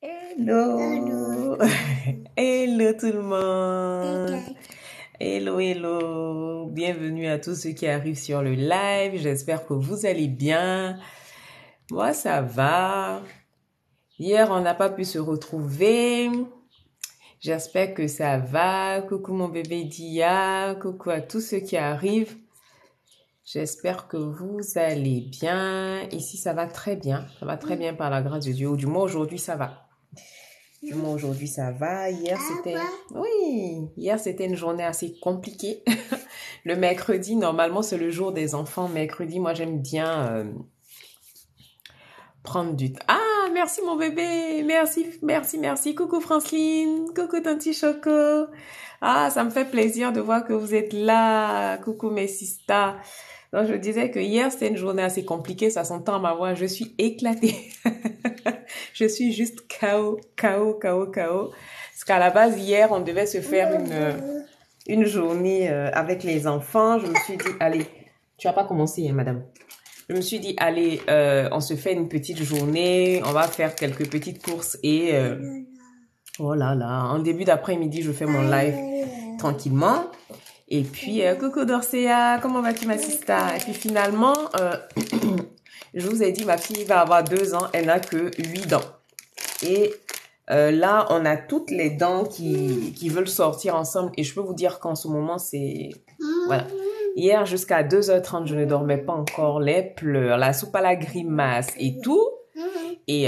Hello! Hello tout le monde! Hello, hello! Bienvenue à tous ceux qui arrivent sur le live. J'espère que vous allez bien. Moi, ça va. Hier, on n'a pas pu se retrouver. J'espère que ça va. Coucou mon bébé Dia. Coucou à tous ceux qui arrivent. J'espère que vous allez bien. Ici, ça va très bien. Ça va très bien par la grâce de Dieu. Ou du moins, aujourd'hui, ça va. Du moins, aujourd'hui, ça va. Hier, c'était... Oui, hier, c'était une journée assez compliquée. Le mercredi, normalement, c'est le jour des enfants. Mercredi, moi, j'aime bien prendre du temps. Ah, merci mon bébé. Merci, merci, merci. Coucou Franceline. Coucou Tanti Choco. Ah, ça me fait plaisir de voir que vous êtes là. Coucou mes sistas. Donc, je disais que hier, c'était une journée assez compliquée. Ça s'entend à ma voix. Je suis éclatée. Je suis juste KO. Parce qu'à la base, hier, on devait se faire une journée avec les enfants. Je me suis dit, allez, tu vas pas commencer, hein, madame. Je me suis dit, allez, on se fait une petite journée. On va faire quelques petites courses et... oh là là, en début d'après-midi, je fais mon live tranquillement. Et puis, coucou Dorsea, comment vas-tu ma sista? Et puis finalement, je vous ai dit, ma fille va avoir 2 ans, elle n'a que 8 dents. Et là, on a toutes les dents qui veulent sortir ensemble. Et je peux vous dire qu'en ce moment, c'est... Voilà. Hier, jusqu'à 2h30, je ne dormais pas encore. Les pleurs, la soupe à la grimace et tout. Et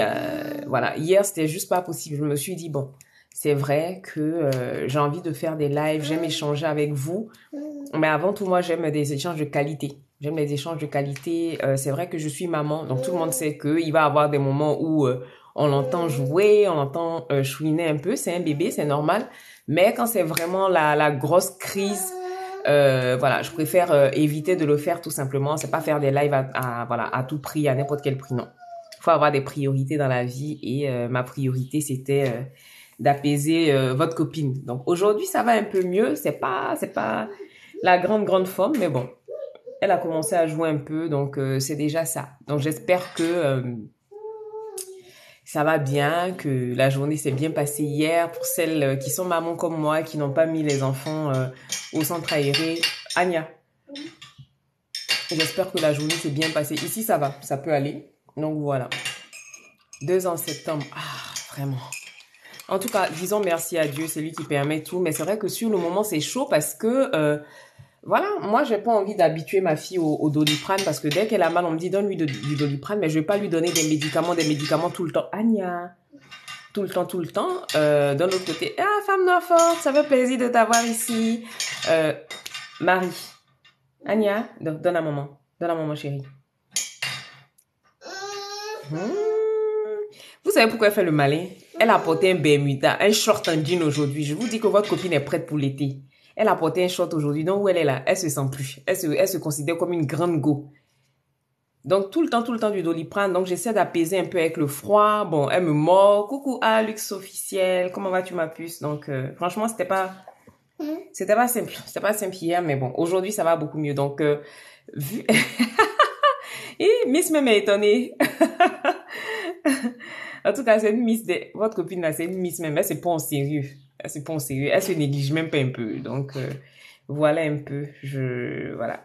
voilà, hier, c'était juste pas possible. Je me suis dit, bon... C'est vrai que j'ai envie de faire des lives, j'aime échanger avec vous. Mais avant tout, moi, j'aime des échanges de qualité. J'aime les échanges de qualité. C'est vrai que je suis maman, donc tout le monde sait qu'il va y avoir des moments où on l'entend jouer, on l'entend chouiner un peu. C'est un bébé, c'est normal. Mais quand c'est vraiment la grosse crise, voilà, je préfère éviter de le faire tout simplement. C'est pas faire des lives voilà, à tout prix, à n'importe quel prix, non. Il faut avoir des priorités dans la vie et ma priorité, c'était... d'apaiser votre copine. Donc aujourd'hui, ça va un peu mieux. C'est pas la grande forme, mais bon, elle a commencé à jouer un peu, donc c'est déjà ça. Donc j'espère que ça va bien, que la journée s'est bien passée hier. Pour celles qui sont mamans comme moi, qui n'ont pas mis les enfants au centre aéré. Anya, j'espère que la journée s'est bien passée. Ici, ça va, ça peut aller. Donc voilà. 2 ans en septembre. Ah, vraiment. En tout cas, disons merci à Dieu, c'est lui qui permet tout. Mais c'est vrai que sur le moment, c'est chaud parce que, voilà, moi, j'ai pas envie d'habituer ma fille au Doliprane parce que dès qu'elle a mal, on me dit donne-lui du Doliprane, mais je vais pas lui donner des médicaments tout le temps. Anya, tout le temps. D'un autre côté, ah, femme noire forte, ça fait plaisir de t'avoir ici. Marie, Anya, donne à maman chérie. Vous savez pourquoi elle fait le malin? Elle a porté un Bermuda, un short en jean aujourd'hui. Je vous dis que votre copine est prête pour l'été. Elle a porté un short aujourd'hui, donc où elle est là, elle se sent plus. Elle se considère comme une grande go. Donc tout le temps du Doliprane. Donc j'essaie d'apaiser un peu avec le froid. Bon, elle me mord. Coucou Alux officiel, comment vas-tu ma puce? Donc franchement, c'était pas simple. C'était pas simple hier, mais bon, aujourd'hui ça va beaucoup mieux. Donc vu... Et Miss même est étonnée. En tout cas, c'est une miss votre copine là, c'est une miss même. Elle se prend au sérieux. Elle se néglige même pas un peu. Donc, voilà un peu. Voilà.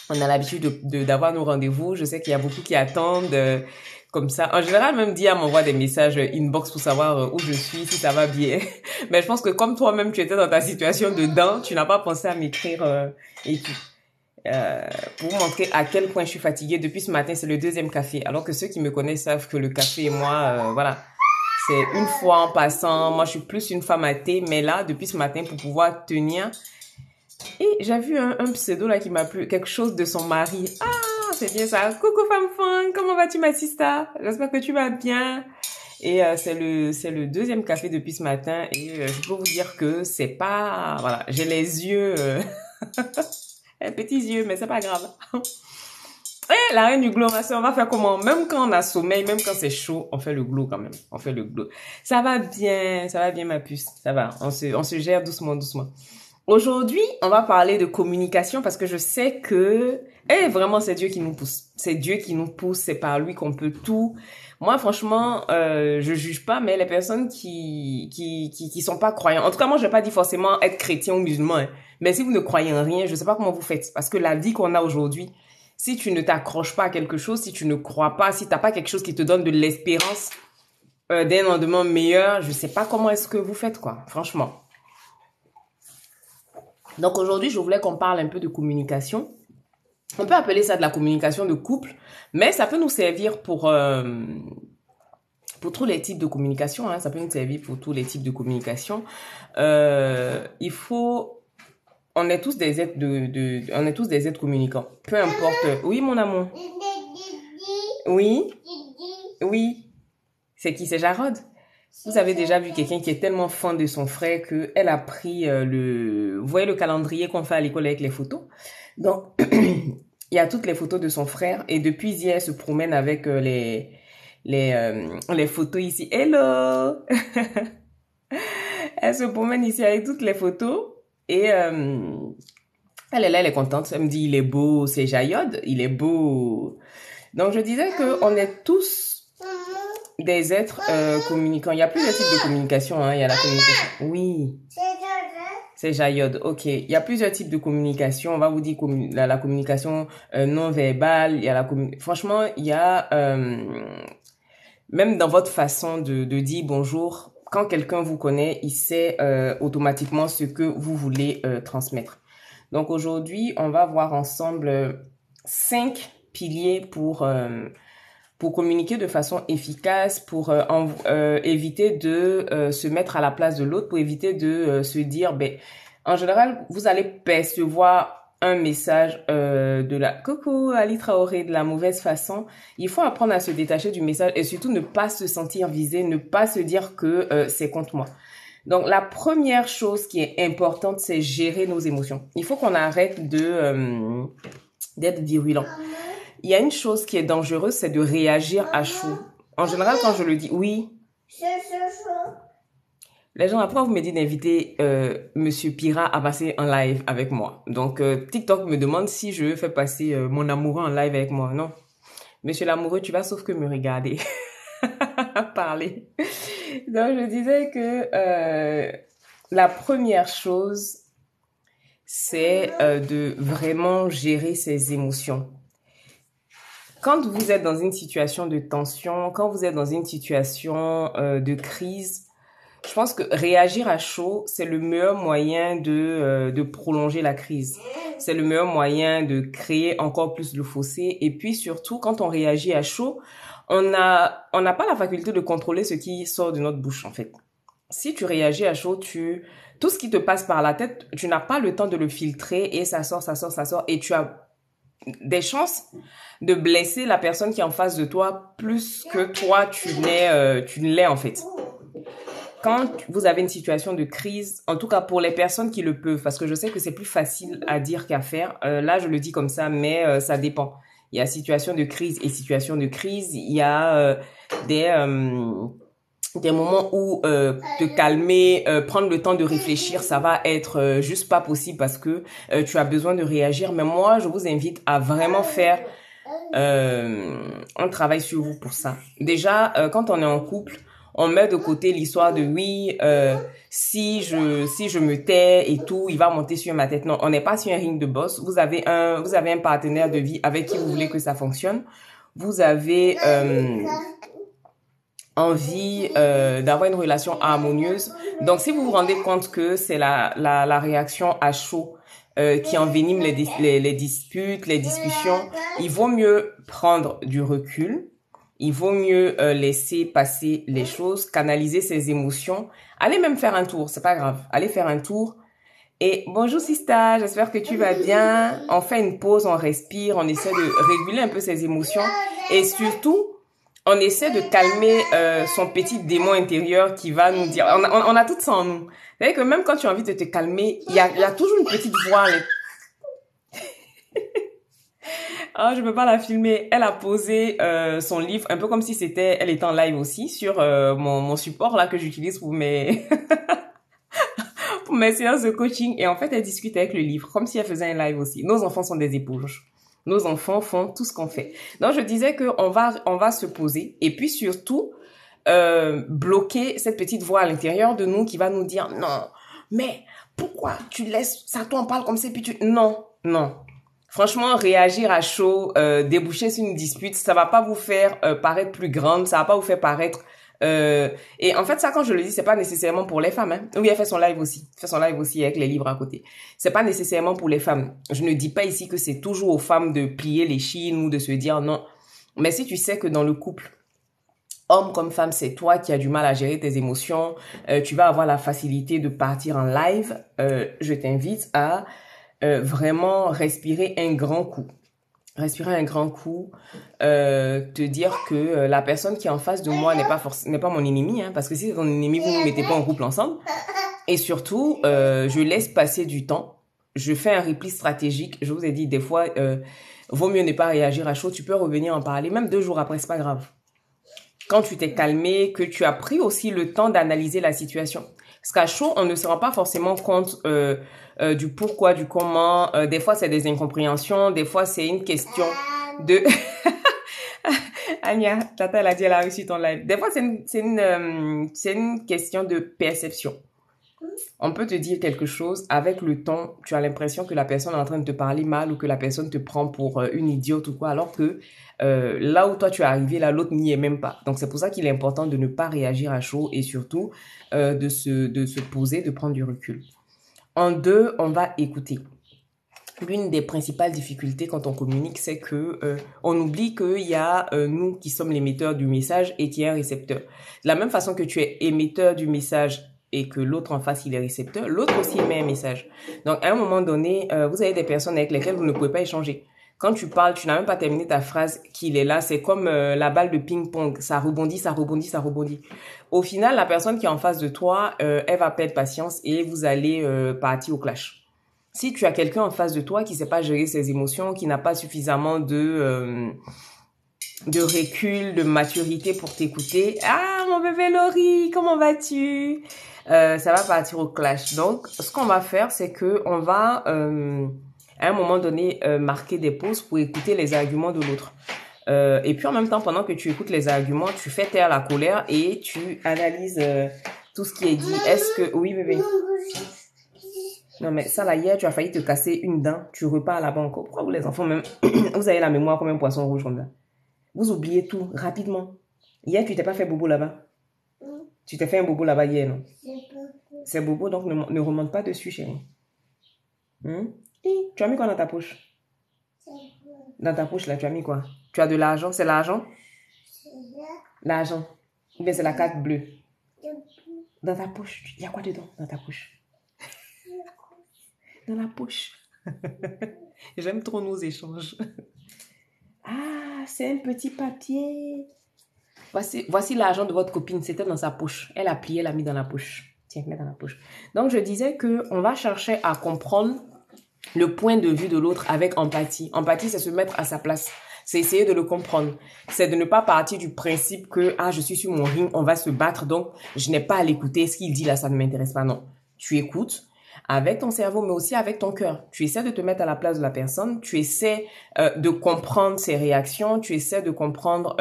On a l'habitude d'avoir nos rendez-vous. Je sais qu'il y a beaucoup qui attendent comme ça. En général, même Dia m'envoie des messages inbox pour savoir où je suis, si ça va bien. Mais je pense que comme toi-même, tu étais dans ta situation dedans, tu n'as pas pensé à m'écrire et tout. Pour vous montrer à quel point je suis fatiguée. Depuis ce matin, c'est le 2e café. Alors que ceux qui me connaissent savent que le café et moi, voilà, c'est une fois en passant. Moi, je suis plus une femme à thé. Mais là, depuis ce matin, pour pouvoir tenir... Et j'ai vu un pseudo là qui m'a plu. Quelque chose de son mari. Ah, c'est bien ça. Coucou femme fun, comment vas-tu ma sista? J'espère que tu vas bien. Et c'est le 2e café depuis ce matin. Et je peux vous dire que c'est pas... Voilà, j'ai les yeux... petits yeux, mais c'est pas grave. Et la reine du glow, ma soeur, on va faire comment? Même quand on a sommeil, même quand c'est chaud, on fait le glow quand même. On fait le glow. Ça va bien ma puce. Ça va. On se gère doucement. Aujourd'hui, on va parler de communication parce que je sais que, vraiment, c'est Dieu qui nous pousse. C'est Dieu qui nous pousse, c'est par lui qu'on peut tout. Moi, franchement, je juge pas, mais les personnes qui sont pas croyants. En tout cas, moi, je vais pas dire forcément être chrétien ou musulman, hein. Mais si vous ne croyez en rien, je sais pas comment vous faites. Parce que la vie qu'on a aujourd'hui, si tu ne t'accroches pas à quelque chose, si tu ne crois pas, si t'as pas quelque chose qui te donne de l'espérance, d'un lendemain meilleur, je sais pas comment est-ce que vous faites, quoi. Franchement. Donc aujourd'hui, je voulais qu'on parle un peu de communication. On peut appeler ça de la communication de couple, mais ça peut nous servir pour tous les types de communication. Hein. Ça peut nous servir pour tous les types de communication. Il faut... On est tous des êtres on est tous des êtres communicants. Peu importe. Oui, mon amour. Oui. Oui. C'est qui? C'est Jarod. Vous avez déjà vu quelqu'un qui est tellement fan de son frère que elle a pris vous voyez le calendrier qu'on fait à l'école avec les photos. Donc il y a toutes les photos de son frère et depuis hier elle se promène avec les photos ici. Hello. Elle se promène ici avec toutes les photos et elle est là, elle est contente. Elle me dit il est beau, c'est Jayod, il est beau. Donc je disais que on est tous des êtres communicants. Il y a plusieurs types de communication. Hein. Il y a la communication. Oui. C'est Jayod. Ok. Il y a plusieurs types de communication. On va vous dire la communication non verbale. Il y a franchement, il y a même dans votre façon de dire bonjour. Quand quelqu'un vous connaît, il sait automatiquement ce que vous voulez transmettre. Donc aujourd'hui, on va voir ensemble 5 piliers pour communiquer de façon efficace, pour éviter de se mettre à la place de l'autre, pour éviter de se dire, en général, vous allez percevoir un message de la coucou Ali Traoré de la mauvaise façon. Il faut apprendre à se détacher du message et surtout ne pas se sentir visé, ne pas se dire que c'est contre moi. Donc la première chose qui est importante, c'est gérer nos émotions. Il faut qu'on arrête d'être virulent. Il y a une chose qui est dangereuse, c'est de réagir à chaud. En général, quand je le dis, oui. Les gens, après, vous me dites d'inviter Monsieur Pira à passer en live avec moi. Donc, TikTok me demande si je fais passer mon amoureux en live avec moi. Non. Monsieur l'amoureux, tu vas sauf que me regarder. Parler. Donc, je disais que la première chose, c'est de vraiment gérer ses émotions. Quand vous êtes dans une situation de tension, quand vous êtes dans une situation de crise, je pense que réagir à chaud, c'est le meilleur moyen de prolonger la crise. C'est le meilleur moyen de créer encore plus le fossé. Et puis surtout, quand on réagit à chaud, on n'a pas la faculté de contrôler ce qui sort de notre bouche, en fait. Si tu réagis à chaud, tout ce qui te passe par la tête, tu n'as pas le temps de le filtrer et ça sort. Et tu as des chances de blesser la personne qui est en face de toi plus que toi, tu ne l'es en fait. Quand vous avez une situation de crise, en tout cas pour les personnes qui le peuvent, parce que je sais que c'est plus facile à dire qu'à faire, là je le dis comme ça, mais ça dépend. Il y a situation de crise et situation de crise, il y a des moments où te calmer, prendre le temps de réfléchir, ça va être juste pas possible parce que tu as besoin de réagir. Mais moi, je vous invite à vraiment faire un travail sur vous pour ça. Déjà, quand on est en couple, on met de côté l'histoire de oui, si je me tais et tout, il va monter sur ma tête. Non, on n'est pas sur un ring de boss. Vous avez un partenaire de vie avec qui vous voulez que ça fonctionne. Vous avez envie d'avoir une relation harmonieuse. Donc, si vous vous rendez compte que c'est la réaction à chaud qui envenime les disputes, les discussions, il vaut mieux prendre du recul. Il vaut mieux laisser passer les choses, canaliser ses émotions. Allez même faire un tour, c'est pas grave. Allez faire un tour. Et bonjour Sista, j'espère que tu vas bien. On fait une pause, on respire, on essaie de réguler un peu ses émotions. Et surtout, on essaie de calmer son petit démon intérieur qui va nous dire... On a tout ça en nous. C'est-à-dire que même quand tu as envie de te calmer, il y a toujours une petite voix. Ah, je peux pas la filmer. Elle a posé son livre un peu comme si elle était en live aussi sur mon support là que j'utilise pour mes séances de coaching et en fait, elle discute avec le livre, comme si elle faisait un live aussi. Nos enfants sont des éponges. Nos enfants font tout ce qu'on fait. Donc, je disais que on va se poser et puis surtout, bloquer cette petite voix à l'intérieur de nous qui va nous dire non, mais pourquoi tu laisses ça, toi on parle comme ça puis tu... Non, non. Franchement, réagir à chaud, déboucher sur une dispute, ça va pas vous faire paraître plus grande, ça va pas vous faire paraître... et en fait, ça, quand je le dis, c'est pas nécessairement pour les femmes. Hein. Oui, elle fait son live aussi. Elle fait son live aussi avec les livres à côté. C'est pas nécessairement pour les femmes. Je ne dis pas ici que c'est toujours aux femmes de plier les chines ou de se dire non. Mais si tu sais que dans le couple, homme comme femme, c'est toi qui as du mal à gérer tes émotions, tu vas avoir la facilité de partir en live, je t'invite à vraiment respirer un grand coup. Respirer un grand coup, te dire que la personne qui est en face de moi n'est pas mon ennemi, hein, parce que si c'est ton ennemi, vous ne mettez pas en couple ensemble. Et surtout, je laisse passer du temps. Je fais un repli stratégique. Je vous ai dit, des fois, vaut mieux ne pas réagir à chaud. Tu peux revenir en parler, même 2 jours après, c'est pas grave. Quand tu t'es calmé, que tu as pris aussi le temps d'analyser la situation. Parce qu'à chaud, on ne se rend pas forcément compte du pourquoi, du comment. Des fois, c'est des incompréhensions. Des fois, c'est une question de... Anya, Tata, elle a dit, elle a réussi ton live. Des fois, c'est une question de perception. On peut te dire quelque chose, avec le temps, tu as l'impression que la personne est en train de te parler mal ou que la personne te prend pour une idiote ou quoi, alors que là où toi tu es arrivé, là, l'autre n'y est même pas. Donc, c'est pour ça qu'il est important de ne pas réagir à chaud et surtout de se poser, de prendre du recul. En 2, on va écouter. L'une des principales difficultés quand on communique, c'est que on oublie qu'il y a nous qui sommes l'émetteur du message et qui est un récepteur. De la même façon que tu es émetteur du message et que l'autre en face, il est récepteur, l'autre aussi émet un message. Donc, à un moment donné, vous avez des personnes avec lesquelles vous ne pouvez pas échanger. Quand tu parles, tu n'as même pas terminé ta phrase qu'il est là. C'est comme la balle de ping-pong. Ça rebondit, ça rebondit, ça rebondit. Au final, la personne qui est en face de toi, elle va perdre patience et vous allez partir au clash. Si tu as quelqu'un en face de toi qui ne sait pas gérer ses émotions, qui n'a pas suffisamment de recul, de maturité pour t'écouter. Ah, mon bébé Laurie, comment vas-tu? Ça va partir au clash. Donc, ce qu'on va faire, c'est que on va, à un moment donné, marquer des pauses pour écouter les arguments de l'autre. Et puis, en même temps, pendant que tu écoutes les arguments, tu fais taire la colère et tu analyses tout ce qui est dit. Est-ce que... Oui, bébé. Non, mais ça, là, hier, tu as failli te casser une dent. Tu repars là-bas encore. Pourquoi vous, les enfants, même, vous avez la mémoire comme un poisson rouge comme ça? Vous oubliez tout rapidement. Hier, tu t'es pas fait bobo là-bas. Tu t'es fait un bobo là-bas hier, non? C'est bobo, donc ne remonte pas dessus, chérie. Tu as mis quoi dans ta poche? Dans ta poche, là, tu as mis quoi? Tu as de l'argent? C'est l'argent? L'argent. Ou bien c'est la carte bleue? Dans ta poche. Il y a quoi dedans dans ta poche? Dans la poche. J'aime trop nos échanges. Ah, c'est un petit papier. Voici l'argent de votre copine. C'était dans sa poche. Elle a plié, elle a mis dans la poche. Tiens, mets dans la poche. Donc, je disais qu'on va chercher à comprendre le point de vue de l'autre avec empathie. Empathie, c'est se mettre à sa place. C'est essayer de le comprendre. C'est de ne pas partir du principe que, je suis sur mon ring, on va se battre, donc je n'ai pas à l'écouter. Ce qu'il dit là, ça ne m'intéresse pas. Non. Tu écoutes avec ton cerveau, mais aussi avec ton cœur. Tu essaies de te mettre à la place de la personne. Tu essaies de comprendre ses réactions. Tu essaies de comprendre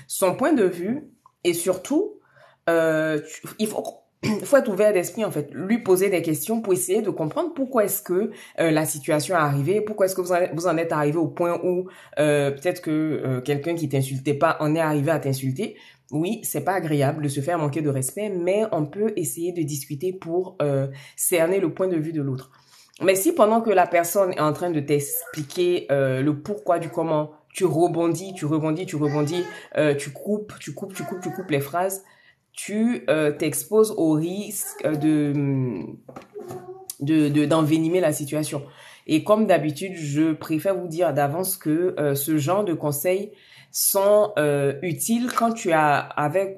son point de vue. Et surtout, il faut être ouvert d'esprit, en fait. Lui poser des questions pour essayer de comprendre pourquoi est-ce que la situation est arrivée, pourquoi est-ce que vous en êtes arrivé au point où peut-être que quelqu'un qui t'insultait pas en est arrivé à t'insulter. Oui, c'est pas agréable de se faire manquer de respect, mais on peut essayer de discuter pour cerner le point de vue de l'autre. Mais si pendant que la personne est en train de t'expliquer le pourquoi du comment, tu rebondis, tu coupes les phrases, tu t'exposes au risque d'envenimer la situation. Et comme d'habitude, je préfère vous dire d'avance que ce genre de conseils sont utiles quand tu as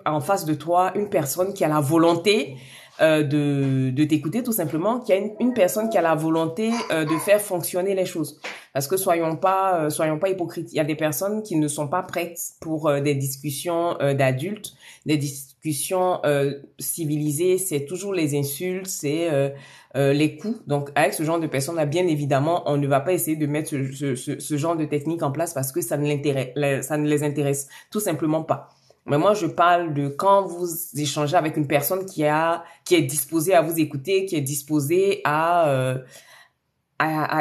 en face de toi une personne qui a la volonté de t'écouter tout simplement, qu'il y a une personne qui a la volonté de faire fonctionner les choses. Parce que soyons pas hypocrites. Il y a des personnes qui ne sont pas prêtes pour des discussions d'adultes, des discussions civilisées. C'est toujours les insultes, c'est les coups. Donc, avec ce genre de personnes, là, bien évidemment, on ne va pas essayer de mettre ce genre de technique en place parce que ça ne les intéresse tout simplement pas. Mais moi, je parle de quand vous échangez avec une personne qui est disposée à vous écouter, qui est disposée à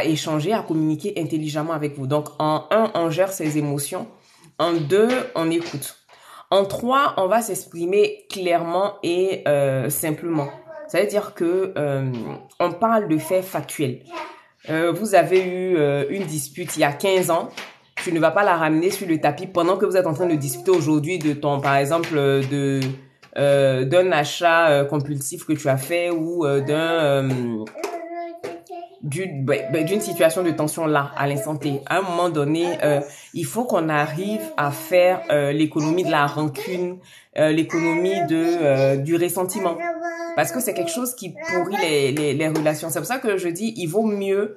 échanger, à communiquer intelligemment avec vous. Donc, en un, on gère ses émotions. En deux, on écoute. En trois, on va s'exprimer clairement et simplement. Ça veut dire que on parle de faits factuels. Vous avez eu une dispute il y a 15 ans. Tu ne vas pas la ramener sur le tapis pendant que vous êtes en train de discuter aujourd'hui de par exemple, d'un achat compulsif que tu as fait ou d'une situation de tension là, à l'instant T. À un moment donné, il faut qu'on arrive à faire l'économie de la rancune, l'économie du ressentiment. Parce que c'est quelque chose qui pourrit les relations. C'est pour ça que je dis, il vaut mieux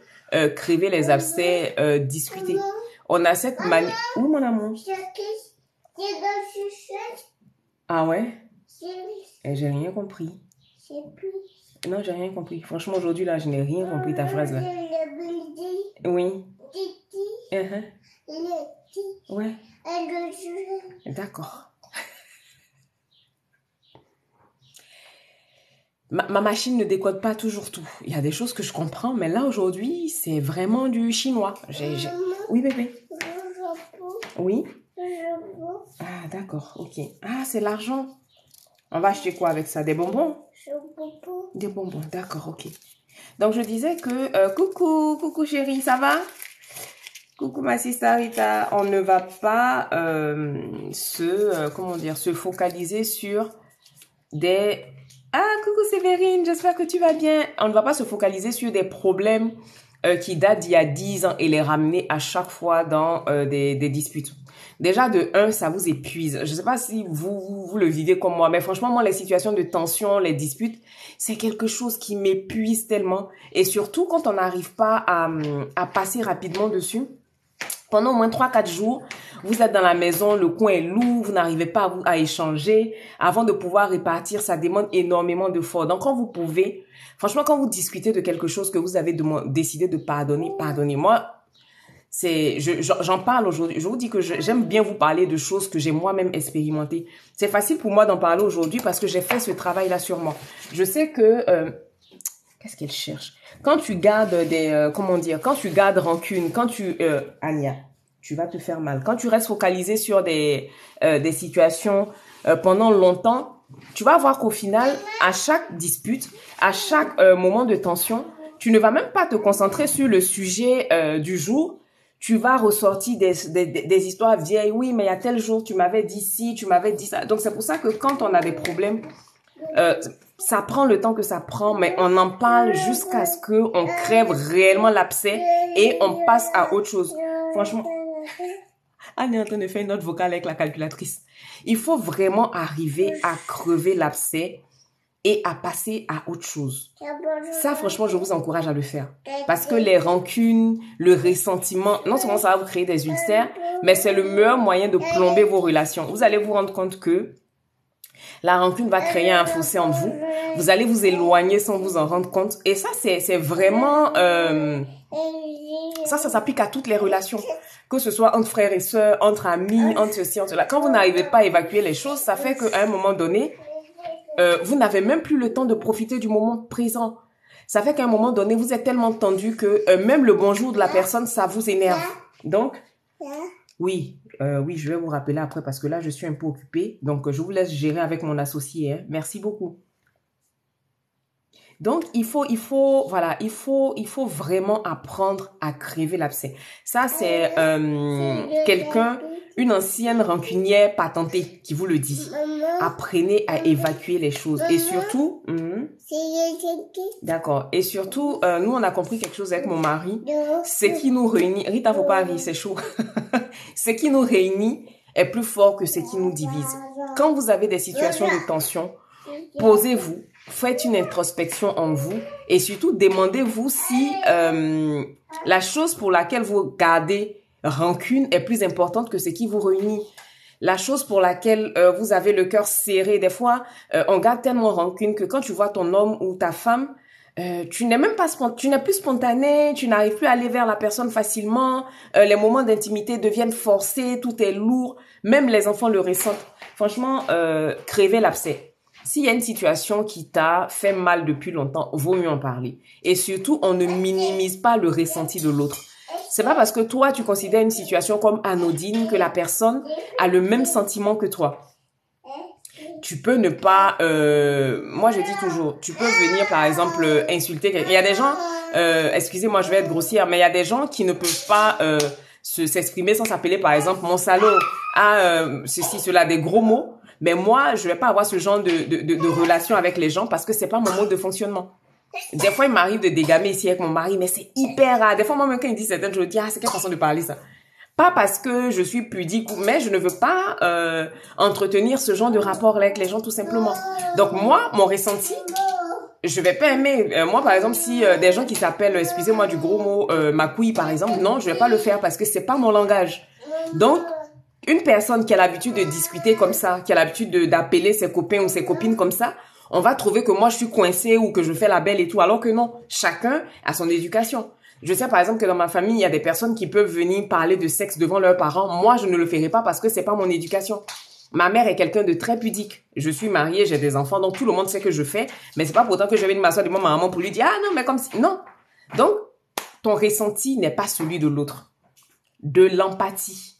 crever les abcès, discuter. On a cette manie... Où, mon amour? Ah ouais? J'ai rien compris. Non, j'ai rien compris. Franchement, aujourd'hui, là, je n'ai rien compris ta phrase, là. Oui. Ouais. D'accord. Ma machine ne décode pas toujours tout. Il y a des choses que je comprends, mais là, aujourd'hui, c'est vraiment du chinois. Oui, bébé. Oui? Ah, d'accord, ok. Ah, c'est l'argent. On va acheter quoi avec ça? Des bonbons? Des bonbons, d'accord, ok. Donc, je disais que... coucou chérie, ça va? Coucou ma sisterita. On ne va pas se focaliser sur des... Ah, coucou Séverine, j'espère que tu vas bien. On ne va pas se focaliser sur des problèmes qui datent d'il y a 10 ans et les ramener à chaque fois dans des disputes. Déjà, de un, ça vous épuise. Je ne sais pas si vous le vivez comme moi, mais franchement, moi, les situations de tension, les disputes, c'est quelque chose qui m'épuise tellement. Et surtout, quand on n'arrive pas à passer rapidement dessus, pendant au moins 3-4 jours, vous êtes dans la maison, le coin est lourd, vous n'arrivez pas à échanger. Avant de pouvoir répartir, ça demande énormément d'efforts. Donc, quand vous pouvez, franchement, quand vous discutez de quelque chose que vous avez décidé de pardonner, pardonnez-moi. J'en parle aujourd'hui. Je vous dis que j'aime bien vous parler de choses que j'ai moi-même expérimentées. C'est facile pour moi d'en parler aujourd'hui parce que j'ai fait ce travail-là sur moi. Je sais que... qu'est-ce qu'elle cherche? Quand tu gardes quand tu gardes rancune, quand tu... Anya, tu vas te faire mal. Quand tu restes focalisé sur des situations pendant longtemps, tu vas voir qu'au final, à chaque dispute, à chaque moment de tension, tu ne vas même pas te concentrer sur le sujet du jour. Tu vas ressortir des histoires vieilles. Oui, mais il y a tel jour, tu m'avais dit ci, tu m'avais dit ça. Donc, c'est pour ça que quand on a des problèmes, ça prend le temps que ça prend, mais on en parle jusqu'à ce qu'on crève réellement l'abcès et on passe à autre chose. Franchement, Anne est en train de faire une note vocale avec la calculatrice. Il faut vraiment arriver à crever l'abcès et à passer à autre chose. Ça, franchement, je vous encourage à le faire. Parce que les rancunes, le ressentiment, non seulement ça va vous créer des ulcères, mais c'est le meilleur moyen de plomber vos relations. Vous allez vous rendre compte que la rancune va créer un fossé entre vous. Vous allez vous éloigner sans vous en rendre compte. Et ça, c'est vraiment... ça s'applique à toutes les relations. Que ce soit entre frères et sœurs, entre amis, entre ceci, entre cela. Quand vous n'arrivez pas à évacuer les choses, ça fait qu'à un moment donné, vous n'avez même plus le temps de profiter du moment présent. Ça fait qu'à un moment donné, vous êtes tellement tendu que même le bonjour de la personne, ça vous énerve. Donc, oui, je vais vous rappeler après parce que là, je suis un peu occupée. Donc, je vous laisse gérer avec mon associé. Hein. Merci beaucoup. Donc, il faut vraiment apprendre à crever l'abcès. Ça, c'est une ancienne rancunière patentée qui vous le dit. Apprenez à évacuer les choses. Et surtout... D'accord. Et surtout, nous, on a compris quelque chose avec mon mari. Ce qui nous réunit... Rita, faut pas rire, c'est chaud. Ce qui nous réunit est plus fort que ce qui nous divise. Quand vous avez des situations de tension, Posez-vous, faites une introspection en vous et surtout demandez-vous si la chose pour laquelle vous gardez rancune est plus importante que ce qui vous réunit. La chose pour laquelle vous avez le cœur serré, des fois, on garde tellement rancune que quand tu vois ton homme ou ta femme, tu n'es même pas tu n'es plus spontané, tu n'arrives plus à aller vers la personne facilement, les moments d'intimité deviennent forcés, tout est lourd, même les enfants le ressentent. Franchement, crevez l'abcès. S'il y a une situation qui t'a fait mal depuis longtemps, vaut mieux en parler. Et surtout, on ne minimise pas le ressenti de l'autre. C'est pas parce que toi, tu considères une situation comme anodine que la personne a le même sentiment que toi. Tu peux ne pas... moi, je dis toujours, tu peux venir, par exemple, insulter quelqu'un. Il y a des gens, excusez-moi, je vais être grossière, mais il y a des gens qui ne peuvent pas s'exprimer sans s'appeler, par exemple, mon salaud, ceci, cela, des gros mots. Mais moi, je vais pas avoir ce genre de relation avec les gens parce que c'est pas mon mode de fonctionnement. Des fois, il m'arrive de dégamer ici avec mon mari, mais c'est hyper rare. Des fois, moi, même quand il dit certaines choses, je dis, ah, c'est quelle façon de parler, ça? Pas parce que je suis pudique, mais je ne veux pas entretenir ce genre de rapport avec les gens, tout simplement. Donc, moi, mon ressenti, je vais pas aimer. Moi, par exemple, si des gens qui s'appellent, excusez-moi du gros mot, ma couille, par exemple, non, je vais pas le faire parce que c'est pas mon langage. Donc, une personne qui a l'habitude de discuter comme ça, qui a l'habitude d'appeler ses copains ou ses copines comme ça, on va trouver que moi, je suis coincée ou que je fais la belle et tout, alors que non, chacun a son éducation. Je sais par exemple que dans ma famille, il y a des personnes qui peuvent venir parler de sexe devant leurs parents. Moi, je ne le ferai pas parce que c'est pas mon éducation. Ma mère est quelqu'un de très pudique. Je suis mariée, j'ai des enfants, donc tout le monde sait que je fais. Mais c'est pas pour autant que je vais m'asseoir devant ma maman pour lui dire, ah non, mais comme si... Non. Donc, ton ressenti n'est pas celui de l'autre. De l'empathie.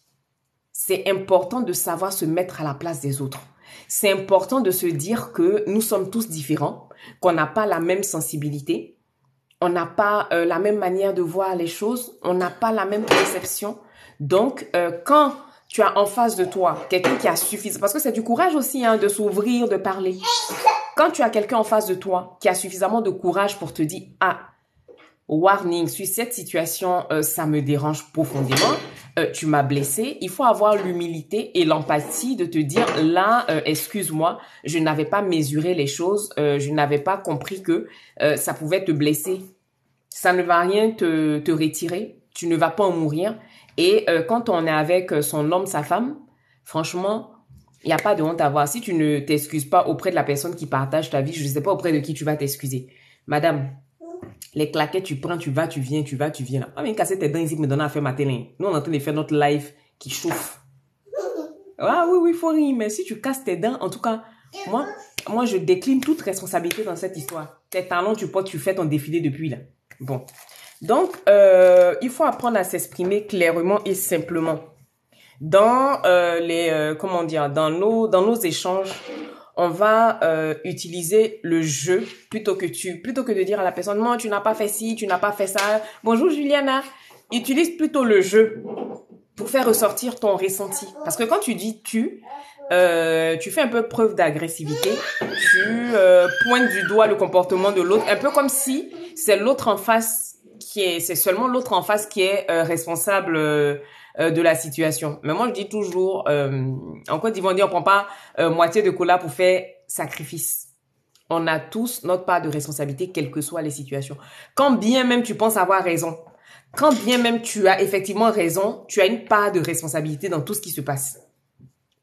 C'est important de savoir se mettre à la place des autres. C'est important de se dire que nous sommes tous différents, qu'on n'a pas la même sensibilité, on n'a pas la même manière de voir les choses, on n'a pas la même perception. Donc, quand tu as en face de toi quelqu'un qui a suffisamment... Parce que c'est du courage aussi hein, de s'ouvrir, de parler. Quand tu as quelqu'un en face de toi qui a suffisamment de courage pour te dire « Ah, warning, sur cette situation, ça me dérange profondément. Tu m'as blessé. » Il faut avoir l'humilité et l'empathie de te dire « Là, excuse-moi, je n'avais pas mesuré les choses. Je n'avais pas compris que ça pouvait te blesser. Ça ne va rien te retirer. Tu ne vas pas en mourir. » Et quand on est avec son homme, sa femme, franchement, il n'y a pas de honte à avoir. Si tu ne t'excuses pas auprès de la personne qui partage ta vie, je ne sais pas auprès de qui tu vas t'excuser. Madame, les claquettes, tu prends, tu vas, tu viens, tu vas, tu viens. Là. Pas bien casser tes dents ici, me donner à faire ma télé. Nous, on est en train de faire notre live qui chauffe. Ah oui, il faut rire. Mais si tu casses tes dents, en tout cas, moi, je décline toute responsabilité dans cette histoire. Tes talons, tu portes, tu fais ton défilé depuis là. Bon. Donc, il faut apprendre à s'exprimer clairement et simplement. Dans dans nos échanges, on va utiliser le je plutôt que de dire à la personne non, tu n'as pas fait ci, tu n'as pas fait ça. Bonjour Juliana. Utilise plutôt le je pour faire ressortir ton ressenti. Parce que quand tu dis tu fais un peu preuve d'agressivité, tu pointes du doigt le comportement de l'autre, un peu comme si c'est l'autre en face c'est seulement l'autre en face qui est responsable de la situation. Mais moi, je dis toujours, en Côte d'Ivoire, on prend pas moitié de cola pour faire sacrifice. On a tous notre part de responsabilité, quelles que soient les situations. Quand bien même tu penses avoir raison, quand bien même tu as effectivement raison, tu as une part de responsabilité dans tout ce qui se passe.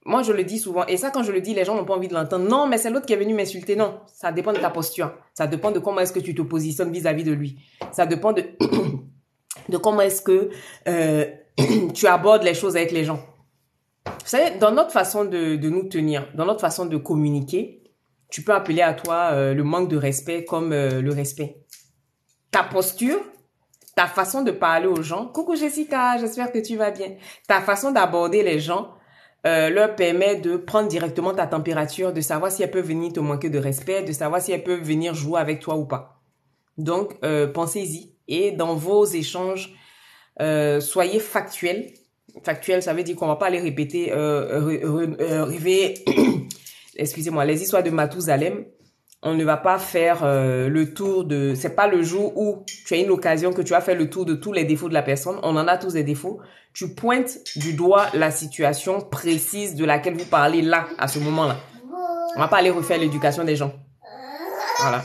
Moi, je le dis souvent. Et ça, quand je le dis, les gens n'ont pas envie de l'entendre. Non, mais c'est l'autre qui est venu m'insulter. Non, ça dépend de ta posture. Ça dépend de comment est-ce que tu te positionnes vis-à-vis de lui. Ça dépend de comment est-ce que tu abordes les choses avec les gens. Vous savez, dans notre façon de nous tenir, dans notre façon de communiquer, tu peux appeler à toi le manque de respect comme le respect. Ta posture, ta façon de parler aux gens. Coucou Jessica, j'espère que tu vas bien. Ta façon d'aborder les gens leur permet de prendre directement ta température, de savoir si elles peuvent venir te manquer de respect, de savoir si elles peuvent venir jouer avec toi ou pas. Donc, pensez-y. Et dans vos échanges, soyez factuels. Factuel, ça veut dire qu'on va pas aller répéter, rêver, excusez-moi, les histoires de Mathusalem. On ne va pas faire le tour de... C'est pas le jour où tu as une occasion que tu vas faire le tour de tous les défauts de la personne. On en a tous des défauts. Tu pointes du doigt la situation précise de laquelle vous parlez là, à ce moment-là. On va pas aller refaire l'éducation des gens. Voilà.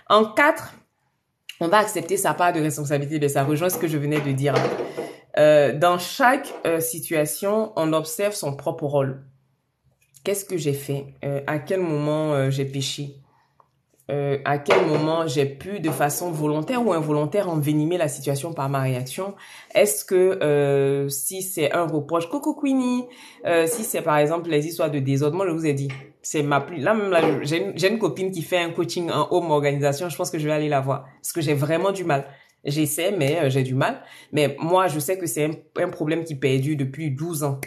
En 4, on va accepter sa part de responsabilité. Mais ça rejoint ce que je venais de dire. Dans chaque situation, on observe son propre rôle. Qu'est-ce que j'ai fait? À quel moment j'ai péché? À quel moment j'ai pu, de façon volontaire ou involontaire, envenimer la situation par ma réaction? Est-ce que si c'est un reproche, coucou Queenie, si c'est par exemple les histoires de désordre, moi je vous ai dit, c'est ma plus... Là même, là, j'ai une copine qui fait un coaching en home organisation, je pense que je vais aller la voir, parce que j'ai vraiment du mal. J'essaie, mais j'ai du mal. Mais moi, je sais que c'est un problème qui perdure depuis 12 ans.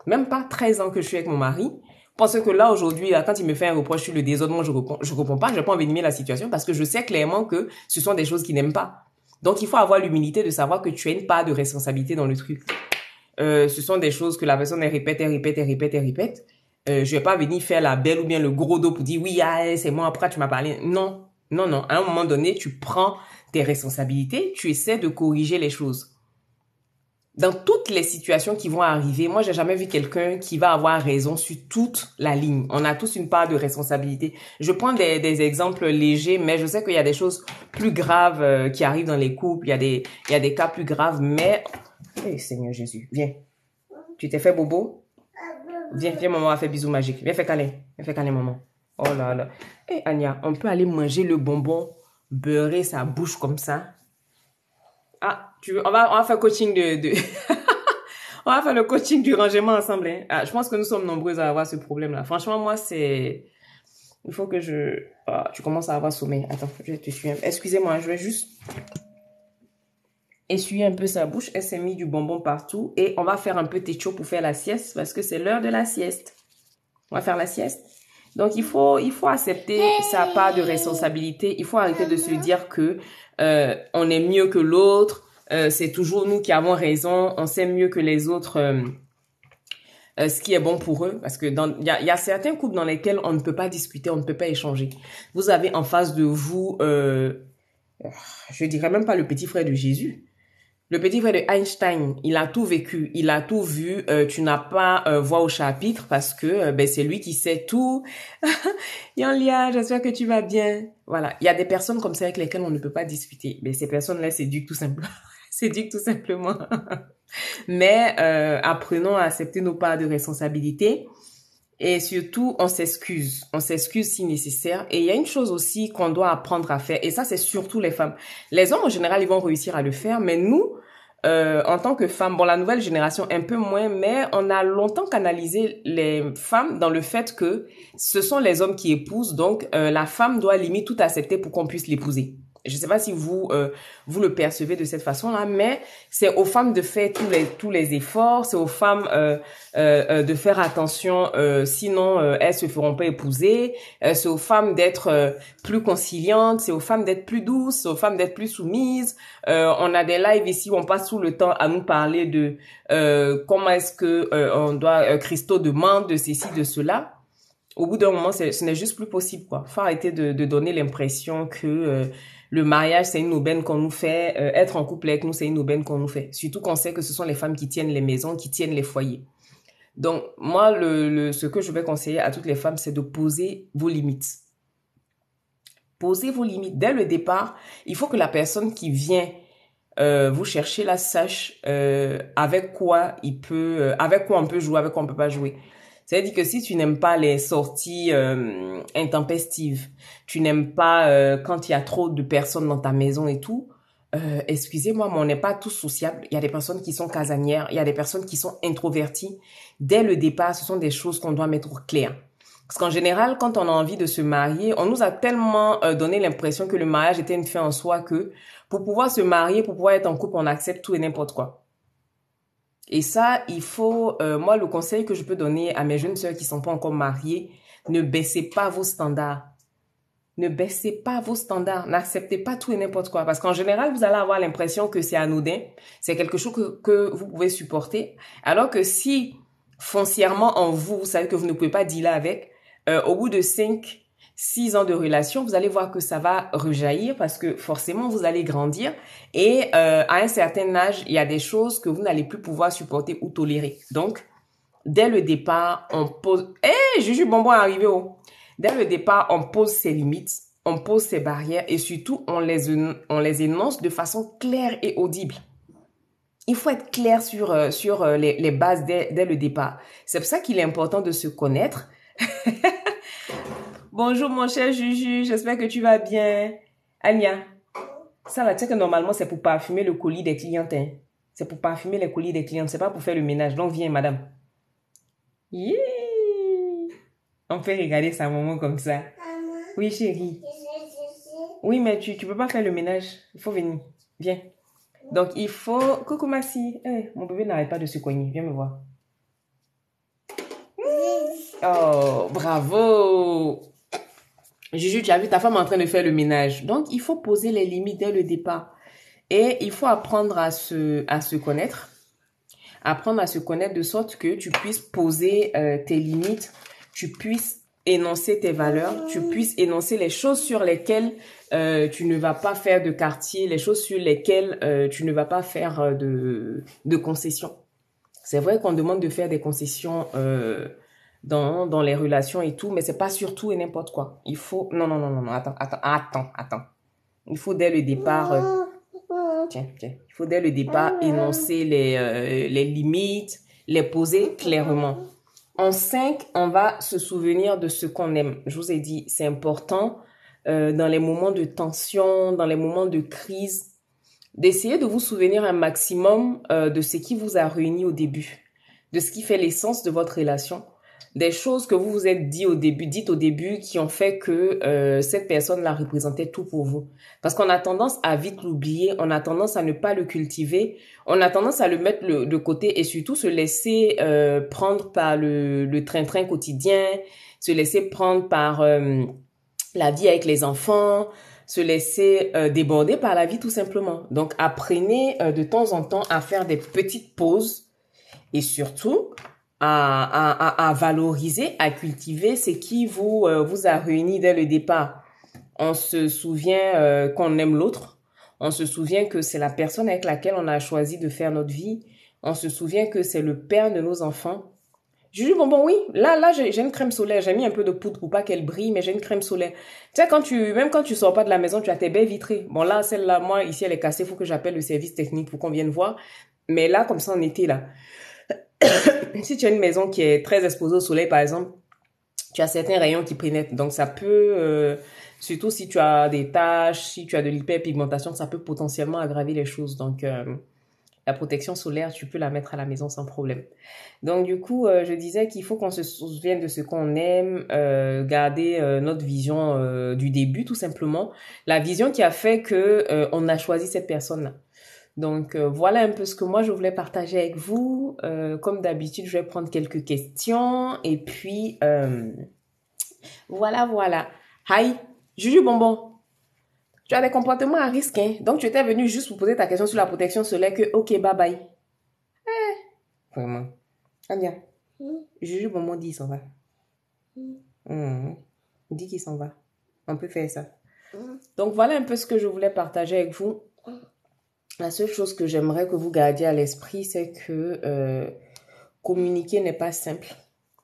Même pas 13 ans que je suis avec mon mari. Parce que là, aujourd'hui, quand il me fait un reproche sur le désordre, moi, je réponds pas, je vais pas envenimer la situation parce que je sais clairement que ce sont des choses qu'il n'aime pas. Donc, il faut avoir l'humilité de savoir que tu as une part de responsabilité dans le truc. Ce sont des choses que la personne, elle répète. Je vais pas venir faire la belle ou bien le gros dos pour dire, oui, c'est moi, pourquoi tu m'as parlé? Non. À un moment donné, tu prends tes responsabilités, tu essaies de corriger les choses. Dans toutes les situations qui vont arriver, moi, j'ai jamais vu quelqu'un qui va avoir raison sur toute la ligne. On a tous une part de responsabilité. Je prends des exemples légers, mais je sais qu'il y a des choses plus graves qui arrivent dans les couples. Il y a des cas plus graves, mais... Hey, Seigneur Jésus, viens. Tu t'es fait bobo? Viens, maman a fait bisou magique. Viens, fais câlin, maman. Oh là là. Hey, Anya, on peut aller manger le bonbon, beurrer sa bouche comme ça. Ah, on va faire coaching on va faire le coaching du rangement ensemble. Hein. Ah, je pense que nous sommes nombreux à avoir ce problème-là. Franchement, moi, il faut que tu commences à avoir sommeil. Attends, je vais te suivre. Excusez-moi, je vais juste essuyer un peu sa bouche. Elle s'est mis du bonbon partout. Et on va faire un peu techo pour faire la sieste parce que c'est l'heure de la sieste. On va faire la sieste. Donc, il faut accepter sa part de responsabilité. Il faut arrêter de se dire que on est mieux que l'autre. C'est toujours nous qui avons raison. On sait mieux que les autres ce qui est bon pour eux. Parce que il y a certains couples dans lesquels on ne peut pas discuter, on ne peut pas échanger. Vous avez en face de vous, je dirais même pas le petit frère de Jésus. Le petit frère de Einstein, il a tout vécu, il a tout vu. Tu n'as pas voix au chapitre parce que c'est lui qui sait tout. Yanlia, j'espère que tu vas bien. Voilà, il y a des personnes comme ça avec lesquelles on ne peut pas discuter. Mais ces personnes-là s'éduquent tout simplement. S'éduquent tout simplement. Mais apprenons à accepter nos parts de responsabilité. Et surtout, on s'excuse. On s'excuse si nécessaire. Et il y a une chose aussi qu'on doit apprendre à faire. Et ça, c'est surtout les femmes. Les hommes, en général, ils vont réussir à le faire. Mais nous, en tant que femmes, bon, la nouvelle génération, un peu moins. Mais on a longtemps canalisé les femmes dans le fait que ce sont les hommes qui épousent. Donc, la femme doit limite tout accepter pour qu'on puisse l'épouser. Je ne sais pas si vous le percevez de cette façon-là, mais c'est aux femmes de faire tous les efforts, c'est aux femmes de faire attention, sinon elles se feront pas épouser. C'est aux femmes d'être plus conciliantes, c'est aux femmes d'être plus douces, c'est aux femmes d'être plus soumises. On a des lives ici où on passe tout le temps à nous parler de comment est-ce que on doit Christo demande de ceci, de cela. Au bout d'un moment, ce n'est juste plus possible, quoi. Faut arrêter de donner l'impression que le mariage, c'est une aubaine qu'on nous fait. Être en couple avec nous, c'est une aubaine qu'on nous fait. Surtout qu'on sait que ce sont les femmes qui tiennent les maisons, qui tiennent les foyers. Donc, moi, ce que je vais conseiller à toutes les femmes, c'est de poser vos limites. Posez vos limites. Dès le départ, il faut que la personne qui vient vous chercher la sache avec quoi on peut jouer, avec quoi on peut pas jouer. C'est-à-dire que si tu n'aimes pas les sorties intempestives, tu n'aimes pas quand il y a trop de personnes dans ta maison et tout, excusez-moi, mais on n'est pas tous sociables. Il y a des personnes qui sont casanières, il y a des personnes qui sont introverties. Dès le départ, ce sont des choses qu'on doit mettre au clair. Parce qu'en général, quand on a envie de se marier, on nous a tellement donné l'impression que le mariage était une fin en soi que pour pouvoir se marier, pour pouvoir être en couple, on accepte tout et n'importe quoi. Et ça, il faut, moi, le conseil que je peux donner à mes jeunes sœurs qui sont pas encore mariées, ne baissez pas vos standards. Ne baissez pas vos standards. N'acceptez pas tout et n'importe quoi. Parce qu'en général, vous allez avoir l'impression que c'est anodin. C'est quelque chose que vous pouvez supporter. Alors que si, foncièrement en vous, vous savez que vous ne pouvez pas dealer avec, au bout de 5-6 ans de relation, vous allez voir que ça va rejaillir parce que forcément, vous allez grandir et à un certain âge, il y a des choses que vous n'allez plus pouvoir supporter ou tolérer. Donc, dès le départ, on pose... Hé, Juju Bonbon est arrivé, oh. Dès le départ, on pose ses limites, on pose ses barrières et surtout, on les énonce de façon claire et audible. Il faut être clair sur les bases dès le départ. C'est pour ça qu'il est important de se connaître. Bonjour mon cher Juju, j'espère que tu vas bien. Anya, ça là, tu sais que normalement c'est pour parfumer le colis des clientes. Hein. C'est pour parfumer les colis des clientes, c'est pas pour faire le ménage. Donc viens madame. Yeah. On peut regarder sa maman comme ça. Maman. Oui chérie. Oui mais tu peux pas faire le ménage. Il faut venir. Viens. Donc il faut... Coucou Maxi. Hey, mon bébé n'arrête pas de se cogner. Viens me voir. Oh, bravo. Juju, tu as vu ta femme en train de faire le ménage. Donc, il faut poser les limites dès le départ. Et il faut apprendre à se connaître. Apprendre à se connaître de sorte que tu puisses poser tes limites. Tu puisses énoncer tes valeurs. Tu puisses énoncer les choses sur lesquelles tu ne vas pas faire de quartier. Les choses sur lesquelles tu ne vas pas faire de concessions. C'est vrai qu'on demande de faire des concessions... dans les relations et tout, mais c'est pas surtout et n'importe quoi. Il faut... Non, attends. Il faut dès le départ... Tiens. Il faut dès le départ énoncer les limites, les poser clairement. En 5, on va se souvenir de ce qu'on aime. Je vous ai dit, c'est important dans les moments de tension, dans les moments de crise, d'essayer de vous souvenir un maximum de ce qui vous a réuni au début, de ce qui fait l'essence de votre relation. Des choses que vous vous êtes dites au début qui ont fait que cette personne-là représentait tout pour vous. Parce qu'on a tendance à vite l'oublier, on a tendance à ne pas le cultiver, on a tendance à le mettre de côté et surtout se laisser prendre par le train-train quotidien, se laisser prendre par la vie avec les enfants, se laisser déborder par la vie tout simplement. Donc apprenez de temps en temps à faire des petites pauses et surtout... à valoriser, à cultiver ce qui vous a réuni dès le départ. On se souvient qu'on aime l'autre. On se souvient que c'est la personne avec laquelle on a choisi de faire notre vie. On se souvient que c'est le père de nos enfants. Juju Bonbon, oui, là j'ai une crème solaire. J'ai mis un peu de poudre pour pas qu'elle brille, mais j'ai une crème solaire. Tu sais, même quand tu sors pas de la maison, tu as tes baies vitrées. Bon là, celle-là, moi, ici, elle est cassée. Il faut que j'appelle le service technique pour qu'on vienne voir. Mais là, comme ça, en été, là. Si tu as une maison qui est très exposée au soleil, par exemple, tu as certains rayons qui pénètrent. Donc, ça peut, surtout si tu as des taches, si tu as de l'hyperpigmentation, ça peut potentiellement aggraver les choses. Donc, la protection solaire, tu peux la mettre à la maison sans problème. Donc, du coup, je disais qu'il faut qu'on se souvienne de ce qu'on aime, garder notre vision du début, tout simplement. La vision qui a fait que on a choisi cette personne-là. Donc, voilà un peu ce que moi, je voulais partager avec vous. Comme d'habitude, je vais prendre quelques questions. Et puis, voilà. Hi, Juju Bonbon. Tu as des comportements à risque, hein? Donc, tu étais venu juste pour poser ta question sur la protection solaire que, ok, bye bye. Vraiment. Anya, Juju Bonbon dit qu'il s'en va. Il dit qu'il s'en va. On peut faire ça. Donc, voilà un peu ce que je voulais partager avec vous. La seule chose que j'aimerais que vous gardiez à l'esprit, c'est que communiquer n'est pas simple.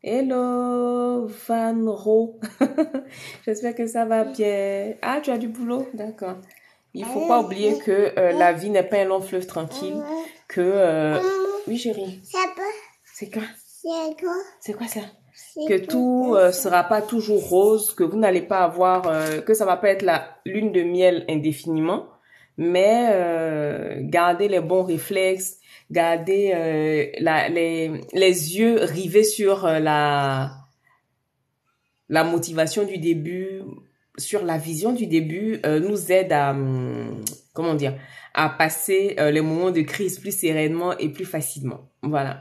Hello, Vanro. J'espère que ça va bien. Ah, tu as du boulot? D'accord. Il faut pas oublier que la vie n'est pas un long fleuve tranquille. Que... Oui, chérie. C'est quoi? C'est quoi ça? Que tout sera pas toujours rose, que vous n'allez pas avoir... que ça va pas être la lune de miel indéfiniment. Mais gardez les bons réflexes, gardez les yeux rivés sur la motivation du début, sur la vision du début, nous aide à, comment dire, à passer les moments de crise plus sereinement et plus facilement. Voilà.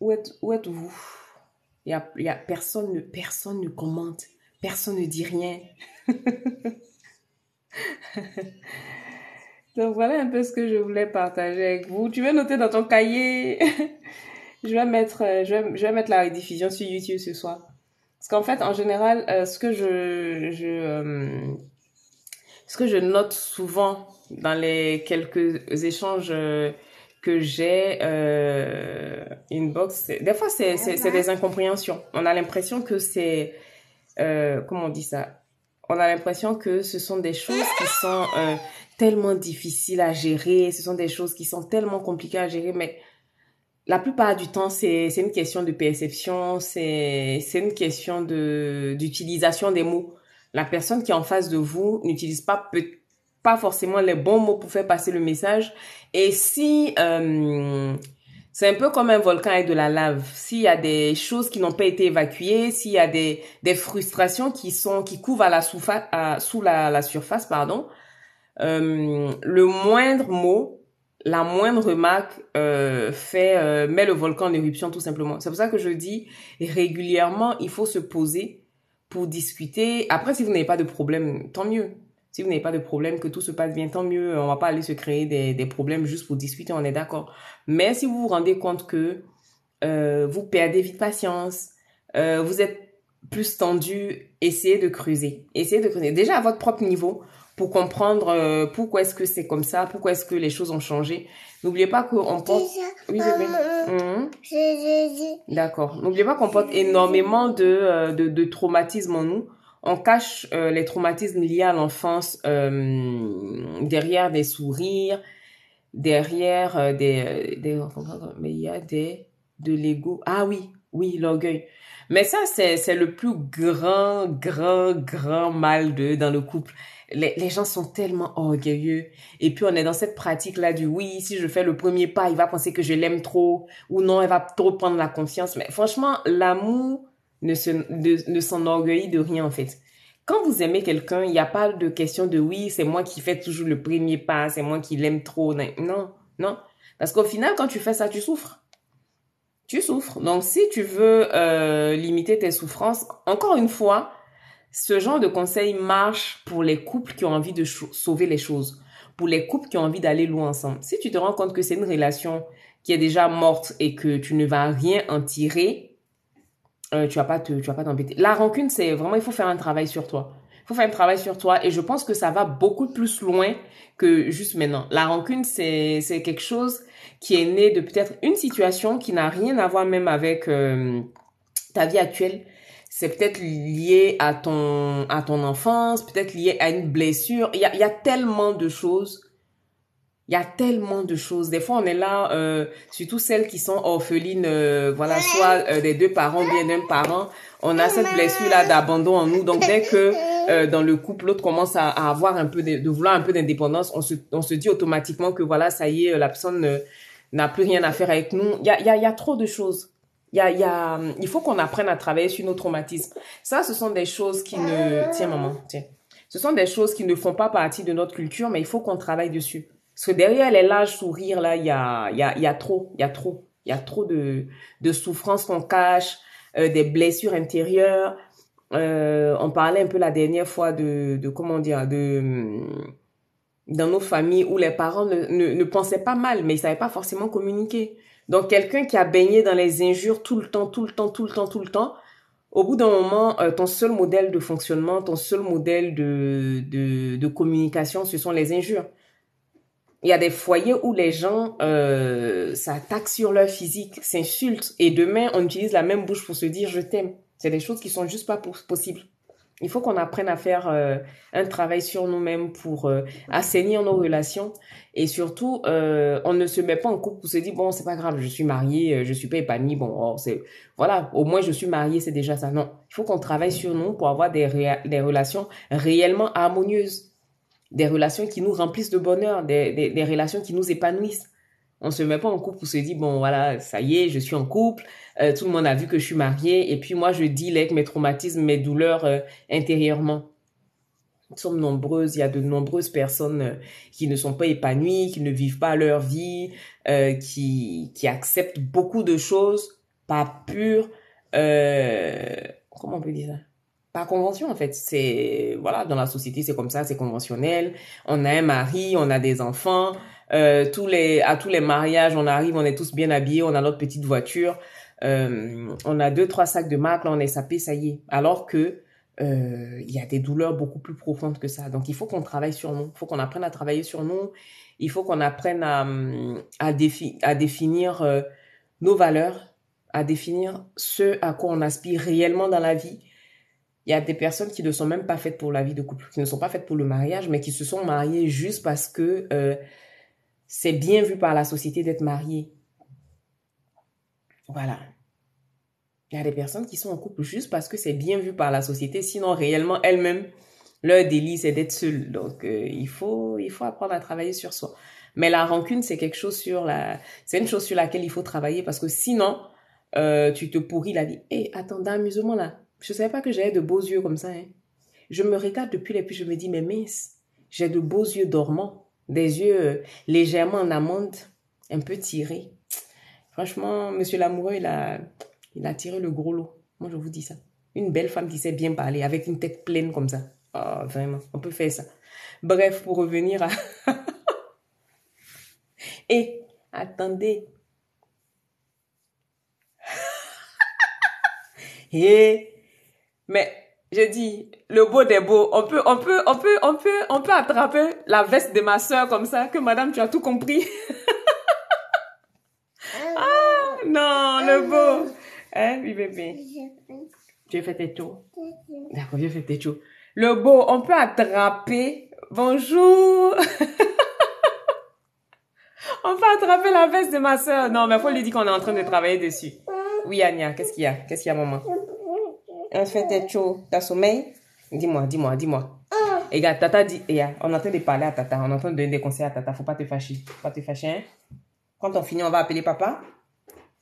Où êtes-vous? Il y a personne ne commente, personne ne dit rien. Donc voilà un peu ce que je voulais partager avec vous. Tu veux noter dans ton cahier? je vais mettre la rediffusion sur YouTube ce soir. Parce qu'en fait, en général, ce que je note souvent dans les quelques échanges que j'ai une box. Des fois, c'est des incompréhensions. On a l'impression que c'est... comment on dit ça? On a l'impression que ce sont des choses qui sont tellement difficiles à gérer. Ce sont des choses qui sont tellement compliquées à gérer. Mais la plupart du temps, c'est une question de perception. C'est une question d'utilisation des mots. La personne qui est en face de vous n'utilise pas forcément les bons mots pour faire passer le message. Et si c'est un peu comme un volcan avec de la lave, s'il y a des choses qui n'ont pas été évacuées, s'il y a des frustrations qui couvent sous la surface, pardon, le moindre mot, la moindre remarque met le volcan en éruption tout simplement. C'est pour ça que je dis régulièrement, il faut se poser pour discuter. Après, si vous n'avez pas de problème, tant mieux. Si vous n'avez pas de problème, que tout se passe bien, tant mieux. On va pas aller se créer des problèmes juste pour discuter, on est d'accord. Mais si vous vous rendez compte que vous perdez vite patience, vous êtes plus tendu, essayez de creuser. Essayez de creuser. Déjà à votre propre niveau pour comprendre pourquoi est-ce que c'est comme ça, pourquoi est-ce que les choses ont changé. N'oubliez pas qu'on porte... Oui, bébé. D'accord. N'oubliez pas qu'on porte énormément de traumatismes en nous. On cache les traumatismes liés à l'enfance derrière des sourires, derrière mais il y a de l'ego. Ah oui, l'orgueil. Mais ça, c'est le plus grand mal dans le couple. Les gens sont tellement orgueilleux. Et puis, on est dans cette pratique-là du oui, si je fais le premier pas, il va penser que je l'aime trop. Ou non, elle va trop prendre la confiance. Mais franchement, l'amour ne s'enorgueillit de rien, en fait. Quand vous aimez quelqu'un, il n'y a pas de question de oui, c'est moi qui fais toujours le premier pas, c'est moi qui l'aime trop. Non. Parce qu'au final, quand tu fais ça, tu souffres. Tu souffres. Donc, si tu veux limiter tes souffrances, encore une fois, ce genre de conseil marche pour les couples qui ont envie de sauver les choses, pour les couples qui ont envie d'aller loin ensemble. Si tu te rends compte que c'est une relation qui est déjà morte et que tu ne vas rien en tirer, tu vas pas t'embêter. La rancune, c'est vraiment, il faut faire un travail sur toi. Il faut faire un travail sur toi et je pense que ça va beaucoup plus loin que juste maintenant. La rancune, c'est quelque chose qui est né de peut-être une situation qui n'a rien à voir même avec ta vie actuelle. C'est peut-être lié à ton enfance, peut-être lié à une blessure. Il y a tellement de choses. Il y a tellement de choses. Des fois, on est là, surtout celles qui sont orphelines, voilà, soit des deux parents, bien d'un parent. On a cette blessure-là d'abandon en nous. Donc, dès que dans le couple, l'autre commence à avoir un peu de vouloir un peu d'indépendance, on se dit automatiquement que voilà, ça y est, la personne n'a plus rien à faire avec nous. Il y a trop de choses. Il faut qu'on apprenne à travailler sur nos traumatismes. Ça, ce sont des choses qui ne... Tiens, maman, tiens. Ce sont des choses qui ne font pas partie de notre culture, mais il faut qu'on travaille dessus. Parce que derrière les larges sourires, là, il y a trop de souffrances qu'on cache, des blessures intérieures. On parlait un peu la dernière fois comment dire, dans nos familles où les parents ne pensaient pas mal, mais ils savaient pas forcément communiquer. Donc, quelqu'un qui a baigné dans les injures tout le temps, au bout d'un moment, ton seul modèle de fonctionnement, ton seul modèle de communication, ce sont les injures. Il y a des foyers où les gens s'attaquent sur leur physique, s'insultent, et demain, on utilise la même bouche pour se dire « je t'aime ». C'est des choses qui sont juste pas possibles. Il faut qu'on apprenne à faire un travail sur nous-mêmes pour assainir nos relations. Et surtout, on ne se met pas en couple pour se dire « bon, c'est pas grave, je suis mariée, je suis pas épanouie, bon, voilà, au moins je suis mariée, c'est déjà ça ». Non, il faut qu'on travaille sur nous pour avoir des relations réellement harmonieuses. Des relations qui nous remplissent de bonheur, des relations qui nous épanouissent. On se met pas en couple pour se dire, bon, voilà, ça y est, je suis en couple, tout le monde a vu que je suis mariée, et puis moi, je deal avec mes traumatismes, mes douleurs intérieurement. Nous sommes nombreuses, il y a de nombreuses personnes qui ne sont pas épanouies, qui ne vivent pas leur vie, qui acceptent beaucoup de choses, pas pures, comment on peut dire ça? Par convention, en fait. C'est, voilà, dans la société, c'est comme ça, c'est conventionnel. On a un mari, on a des enfants. À tous les mariages, on arrive, on est tous bien habillés, on a notre petite voiture. On a 2-3 sacs de marque, là, on est sapé, ça y est. Alors que il y a des douleurs beaucoup plus profondes que ça. Donc, il faut qu'on travaille sur nous. Il faut qu'on apprenne à travailler sur nous. Il faut qu'on apprenne à définir nos valeurs, à définir ce à quoi on aspire réellement dans la vie. Il y a des personnes qui ne sont même pas faites pour la vie de couple, qui ne sont pas faites pour le mariage, mais qui se sont mariées juste parce que c'est bien vu par la société d'être marié. Voilà. Il y a des personnes qui sont en couple juste parce que c'est bien vu par la société, sinon réellement elles-mêmes, leur délit c'est d'être seules. Donc il faut apprendre à travailler sur soi. Mais la rancune, c'est quelque chose c'est une chose sur laquelle il faut travailler parce que sinon tu te pourris la vie. Hé, attends, dans l'amusement là, je savais pas que j'avais de beaux yeux comme ça. Hein. Je me regarde depuis et puis je me dis mais mince, j'ai de beaux yeux dormants, des yeux légèrement en amande, un peu tirés. Franchement, monsieur l'amoureux, il a tiré le gros lot. Moi, je vous dis ça. Une belle femme qui sait bien parler, avec une tête pleine comme ça. Oh, vraiment, on peut faire ça. Bref, pour revenir à... Et, attendez. Mais, je dis, le beau des beaux, on peut attraper la veste de ma soeur comme ça, que madame, tu as tout compris. Ah, non, le beau. Hein, oui, bébé. Tu as fait tes tours? D'accord, j'ai fait tes tours. Le beau, on peut attraper. Bonjour. On peut attraper la veste de ma soeur. Non, mais il faut lui dire qu'on est en train de travailler dessus. Oui, Anya, qu'est-ce qu'il y a? Qu'est-ce qu'il y a, maman? On fait tes tours. T'as sommeil? Dis-moi. Et regarde, Tata dit, on est en train de parler à Tata. On est en train de donner des conseils à Tata. Faut pas te fâcher. Hein? Quand on finit, on va appeler papa?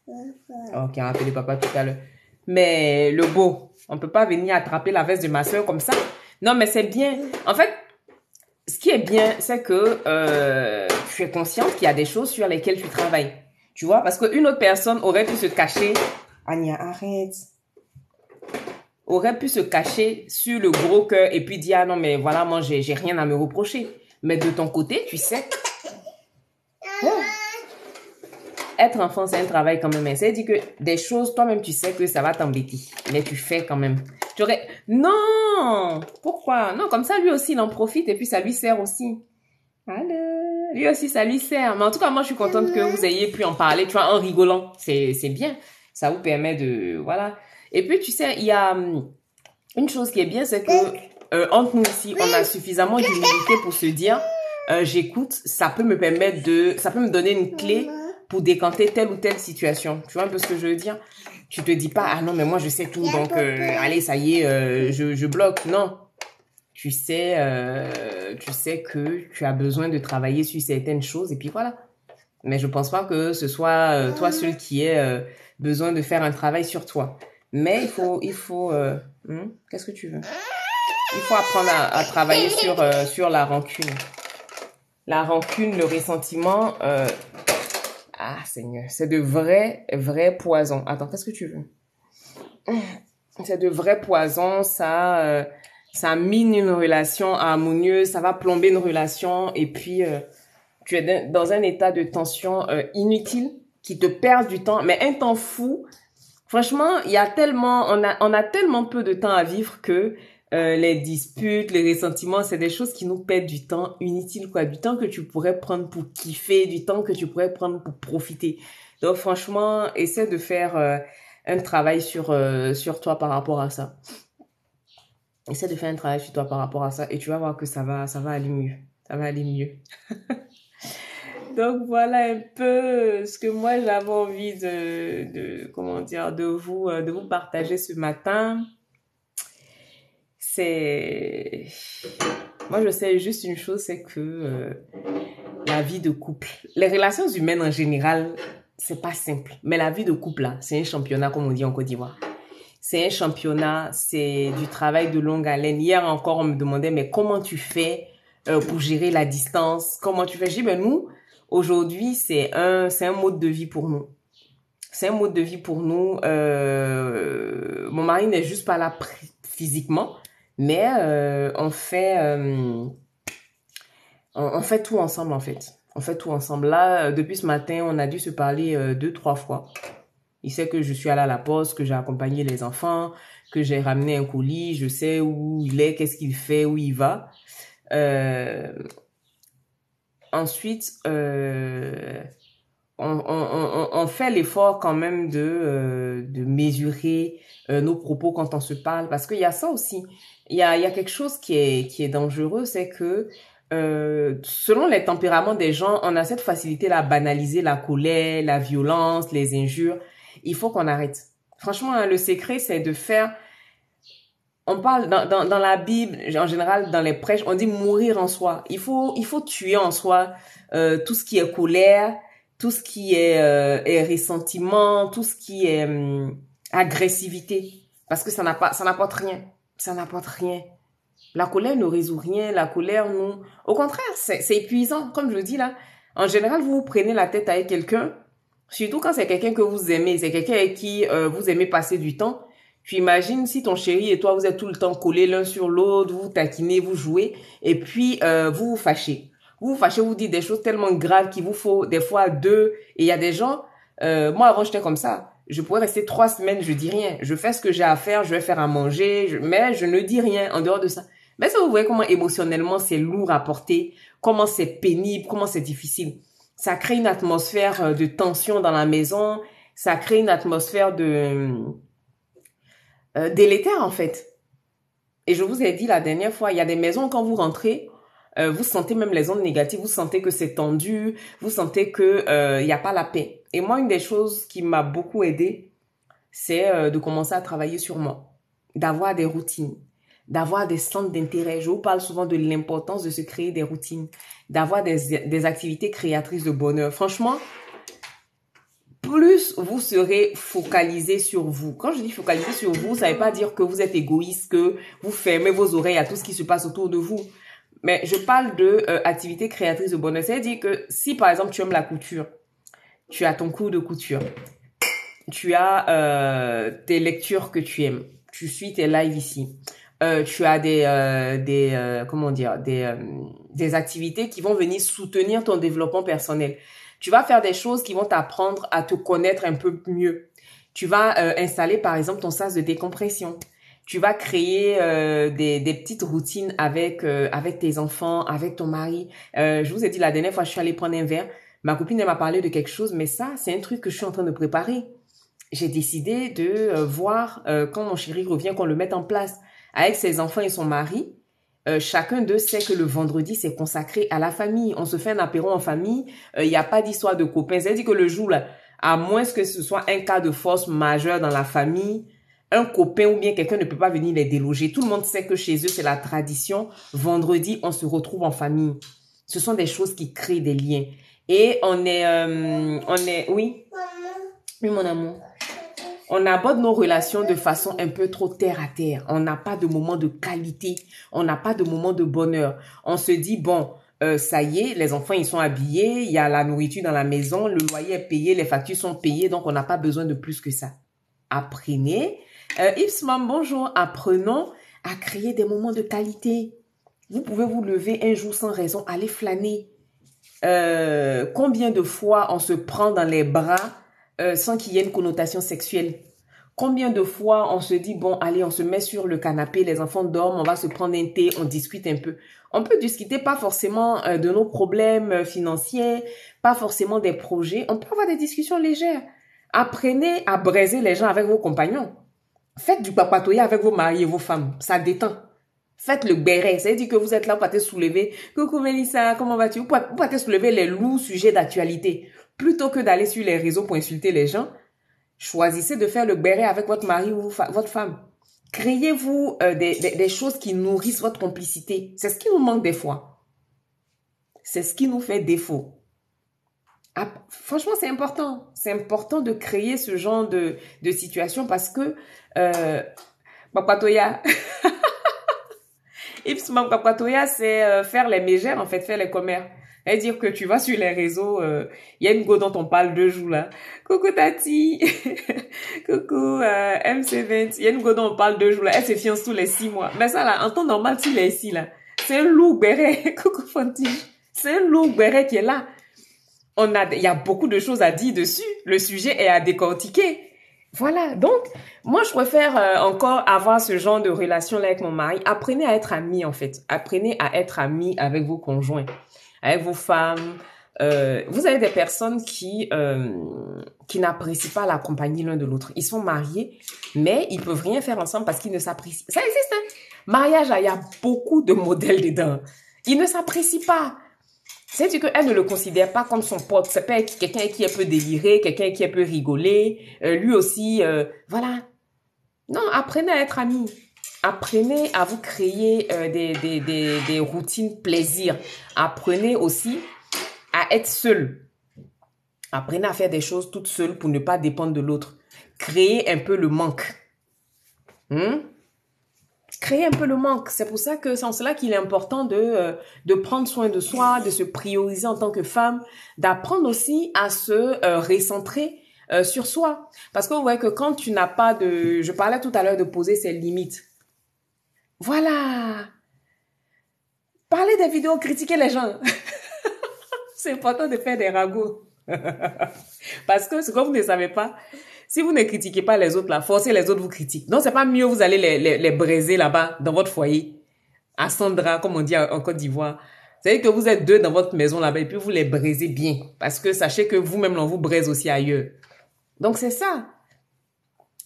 Ok, on va appeler papa tout à l'heure. Mais le beau, on peut pas venir attraper la veste de ma soeur comme ça. Non, mais c'est bien. En fait, ce qui est bien, c'est que tu es consciente qu'il y a des choses sur lesquelles tu travailles. Tu vois, parce qu'une autre personne aurait pu se cacher. Anya, arrête. Aurait pu se cacher sur le gros cœur et puis dire, ah non, mais voilà, moi, j'ai rien à me reprocher. Mais de ton côté, tu sais. Être enfant, c'est un travail quand même. C'est-à-dire que des choses, toi-même, tu sais que ça va t'embêter. Mais tu fais quand même. Non! Pourquoi? Non, comme ça, lui aussi, il en profite et puis ça lui sert aussi. Allô? Lui aussi, ça lui sert. Mais en tout cas, moi, je suis contente que vous ayez pu en parler, tu vois, en rigolant. C'est bien. Ça vous permet de... Voilà. Et puis, tu sais, il y a une chose qui est bien, c'est que entre nous ici, on a suffisamment d'humilité pour se dire, j'écoute, ça peut me donner une clé pour décanter telle ou telle situation. Tu vois un peu ce que je veux dire? Tu te dis pas, ah non, mais moi, je sais tout, donc, allez, ça y est, je bloque. Non. Tu sais que tu as besoin de travailler sur certaines choses, et puis voilà. Mais je pense pas que ce soit toi seul qui ait besoin de faire un travail sur toi. Mais il faut qu'est-ce que tu veux? Il faut apprendre à travailler sur la rancune. La rancune, le ressentiment, ah Seigneur, c'est de vrais poisons. Attends, qu'est-ce que tu veux? C'est de vrais poisons, ça mine une relation harmonieuse, ça va plomber une relation et puis tu es dans un état de tension inutile qui te perd du temps, mais un temps fou. Franchement, on a tellement peu de temps à vivre que les disputes, les ressentiments, c'est des choses qui nous perdent du temps inutile, quoi. Du temps que tu pourrais prendre pour kiffer, du temps que tu pourrais prendre pour profiter. Donc franchement, essaie de faire un travail sur toi par rapport à ça. Essaie de faire un travail sur toi par rapport à ça et tu vas voir que ça va aller mieux. Ça va aller mieux. Donc voilà un peu ce que moi j'avais envie de vous partager ce matin. Moi je sais juste une chose, c'est que la vie de couple, les relations humaines en général, c'est pas simple. Mais la vie de couple là, c'est un championnat comme on dit en Côte d'Ivoire. C'est un championnat, c'est du travail de longue haleine. Hier encore, on me demandait, mais comment tu fais pour gérer la distance? Comment tu fais? Je dis, ben nous, aujourd'hui, c'est un mode de vie pour nous. C'est un mode de vie pour nous. Mon mari n'est juste pas là physiquement, mais on fait tout ensemble, en fait. On fait tout ensemble. Là, depuis ce matin, on a dû se parler 2-3 fois. Il sait que je suis allée à la poste, que j'ai accompagné les enfants, que j'ai ramené un colis, je sais où il est, qu'est-ce qu'il fait, où il va. Euh, ensuite, on fait l'effort quand même de mesurer nos propos quand on se parle, parce qu'il y a ça aussi. Il y a quelque chose qui est dangereux, c'est que selon les tempéraments des gens, on a cette facilité à banaliser la colère, la violence, les injures. Il faut qu'on arrête. Franchement, hein, le secret, c'est de faire... On parle dans la Bible, en général, dans les prêches, on dit mourir en soi. Il faut tuer en soi tout ce qui est colère, tout ce qui est ressentiment, tout ce qui est agressivité. Parce que ça n'apporte rien. Ça n'apporte rien. La colère ne résout rien. La colère, non. Au contraire, c'est épuisant. Comme je dis là, en général, vous vous prenez la tête avec quelqu'un, surtout quand c'est quelqu'un que vous aimez, c'est quelqu'un avec qui vous aimez passer du temps. Tu imagines si ton chéri et toi, vous êtes tout le temps collés l'un sur l'autre, vous vous taquinez, vous jouez, et puis vous vous fâchez. Vous vous fâchez, vous dites des choses tellement graves qu'il vous faut des fois deux. Et il y a des gens, moi avant j'étais comme ça. Je pourrais rester 3 semaines, je dis rien. Je fais ce que j'ai à faire, je vais faire à manger, mais je ne dis rien en dehors de ça. Mais ça, vous voyez comment émotionnellement c'est lourd à porter, comment c'est pénible, comment c'est difficile. Ça crée une atmosphère de tension dans la maison, ça crée une atmosphère de délétère en fait. Et je vous ai dit la dernière fois, il y a des maisons quand vous rentrez, vous sentez même les ondes négatives, vous sentez que c'est tendu, vous sentez que il y a pas la paix. Et moi, une des choses qui m'a beaucoup aidé, c'est de commencer à travailler sur moi, d'avoir des routines, d'avoir des centres d'intérêt. Je vous parle souvent de l'importance de se créer des routines, d'avoir des activités créatrices de bonheur. Franchement, plus vous serez focalisé sur vous. Quand je dis focalisé sur vous, ça ne veut pas dire que vous êtes égoïste, que vous fermez vos oreilles à tout ce qui se passe autour de vous. Mais je parle de activités créatrices de bonheur. C'est-à-dire que si par exemple tu aimes la couture, tu as ton cours de couture, tu as tes lectures que tu aimes, tu suis tes lives ici, tu as comment dire, des activités qui vont venir soutenir ton développement personnel. Tu vas faire des choses qui vont t'apprendre à te connaître un peu mieux. Tu vas installer par exemple ton sas de décompression. Tu vas créer des petites routines avec tes enfants, avec ton mari. Je vous ai dit la dernière fois, je suis allée prendre un verre. Ma copine, elle m'a parlé de quelque chose, mais ça, c'est un truc que je suis en train de préparer. J'ai décidé de voir quand mon chéri revient, qu'on le mette en place avec ses enfants et son mari. Chacun d'eux sait que le vendredi, c'est consacré à la famille. On se fait un apéro en famille. Il n'y a pas d'histoire de copains. C'est-à-dire que le jour, là, à moins que ce soit un cas de force majeure dans la famille, un copain ou bien quelqu'un ne peut pas venir les déloger. Tout le monde sait que chez eux, c'est la tradition. Vendredi, on se retrouve en famille. Ce sont des choses qui créent des liens. Et oui, oui, mon amour. On aborde nos relations de façon un peu trop terre à terre. On n'a pas de moment de qualité. On n'a pas de moment de bonheur. On se dit, bon, ça y est, les enfants, ils sont habillés. Il y a la nourriture dans la maison. Le loyer est payé. Les factures sont payées. Donc, on n'a pas besoin de plus que ça. Apprenez. Ipsmam, bonjour. Apprenons à créer des moments de qualité. Vous pouvez vous lever un jour sans raison, aller flâner. Combien de fois on se prend dans les bras sans qu'il y ait une connotation sexuelle? Combien de fois on se dit, bon, allez, on se met sur le canapé, les enfants dorment, on va se prendre un thé, on discute un peu. On peut discuter pas forcément de nos problèmes financiers, pas forcément des projets. On peut avoir des discussions légères. Apprenez à braiser les gens avec vos compagnons. Faites du papatoya avec vos maris et vos femmes. Ça détend. Faites le béret. Ça veut dire que vous êtes là, vous pouvez te soulever. Coucou Mélissa, comment vas-tu? Vous pouvez te soulever les lourds sujets d'actualité. Plutôt que d'aller sur les réseaux pour insulter les gens, choisissez de faire le béret avec votre mari ou votre femme. Créez-vous des choses qui nourrissent votre complicité. C'est ce qui nous manque des fois. C'est ce qui nous fait défaut. Ah, franchement, c'est important. C'est important de créer ce genre de situation parce que Papatoya, Ipsmam Papatoya, c'est faire les mégères, en fait, faire les commères. C'est-à-dire que tu vas sur les réseaux, il y a une go dont on parle 2 jours là. Coucou Tati, coucou MC20, il y a une go dont on parle 2 jours là. Elle se fiance tous les 6 mois. Mais ça là, en temps normal, s'il est ici là, c'est un loup béret. Coucou Fanti, c'est un loup béret qui est là. Il y a beaucoup de choses à dire dessus. Le sujet est à décortiquer. Voilà, donc moi je préfère encore avoir ce genre de relation là avec mon mari. Apprenez à être amis en fait. Apprenez à être amis avec vos conjoints, avec vos femmes. Vous avez des personnes qui n'apprécient pas la compagnie l'un de l'autre. Ils sont mariés, mais ils peuvent rien faire ensemble parce qu'ils ne s'apprécient. Ça existe, hein? Mariage, là, il y a beaucoup de modèles dedans. Ils ne s'apprécient pas. C'est-à-dire qu'elle ne le considère pas comme son pote. C'est pas quelqu'un qui peut délirer, quelqu'un qui peut rigoler. Lui aussi, voilà. Non, apprenez à être amis. Apprenez à vous créer des routines plaisir. Apprenez aussi à être seul. Apprenez à faire des choses toute seule pour ne pas dépendre de l'autre. Créez un peu le manque. Créer un peu le manque. C'est pour ça que c'est en cela qu'il est important de prendre soin de soi, de se prioriser en tant que femme, d'apprendre aussi à se recentrer sur soi. Parce que vous voyez que quand tu n'as pas de... Je parlais tout à l'heure de poser ses limites. Voilà. Parler des vidéos, critiquer les gens. C'est important de faire des ragots. Parce que ce que vous ne savez pas, si vous ne critiquez pas les autres, là, forcez les autres vous critiquent. Donc, c'est pas mieux, vous allez les braiser là-bas, dans votre foyer. À Sandra, comme on dit en Côte d'Ivoire. Vous savez que vous êtes deux dans votre maison là-bas et puis vous les braisez bien. Parce que sachez que vous-même, on vous braise aussi ailleurs. Donc, c'est ça.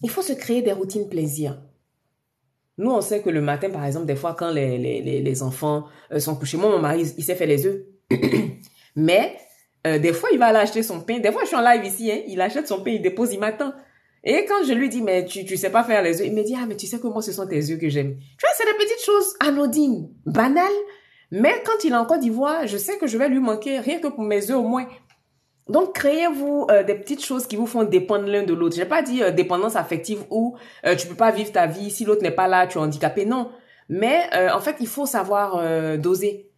Il faut se créer des routines plaisir. Nous, on sait que le matin, par exemple, des fois, quand les enfants sont couchés, moi, mon mari, il sait faire les œufs. Mais, des fois, il va aller acheter son pain. Des fois, je suis en live ici, hein, il achète son pain, il dépose, il m'attend. Et quand je lui dis, mais tu sais pas faire les œufs, il me dit, ah, mais tu sais que moi, ce sont tes œufs que j'aime. Tu vois, c'est des petites choses anodines, banales. Mais quand il est en Côte d'Ivoire, je sais que je vais lui manquer rien que pour mes œufs au moins. Donc, créez-vous des petites choses qui vous font dépendre l'un de l'autre. J'ai pas dit dépendance affective où tu peux pas vivre ta vie si l'autre n'est pas là, tu es handicapé. Non. Mais en fait, il faut savoir doser.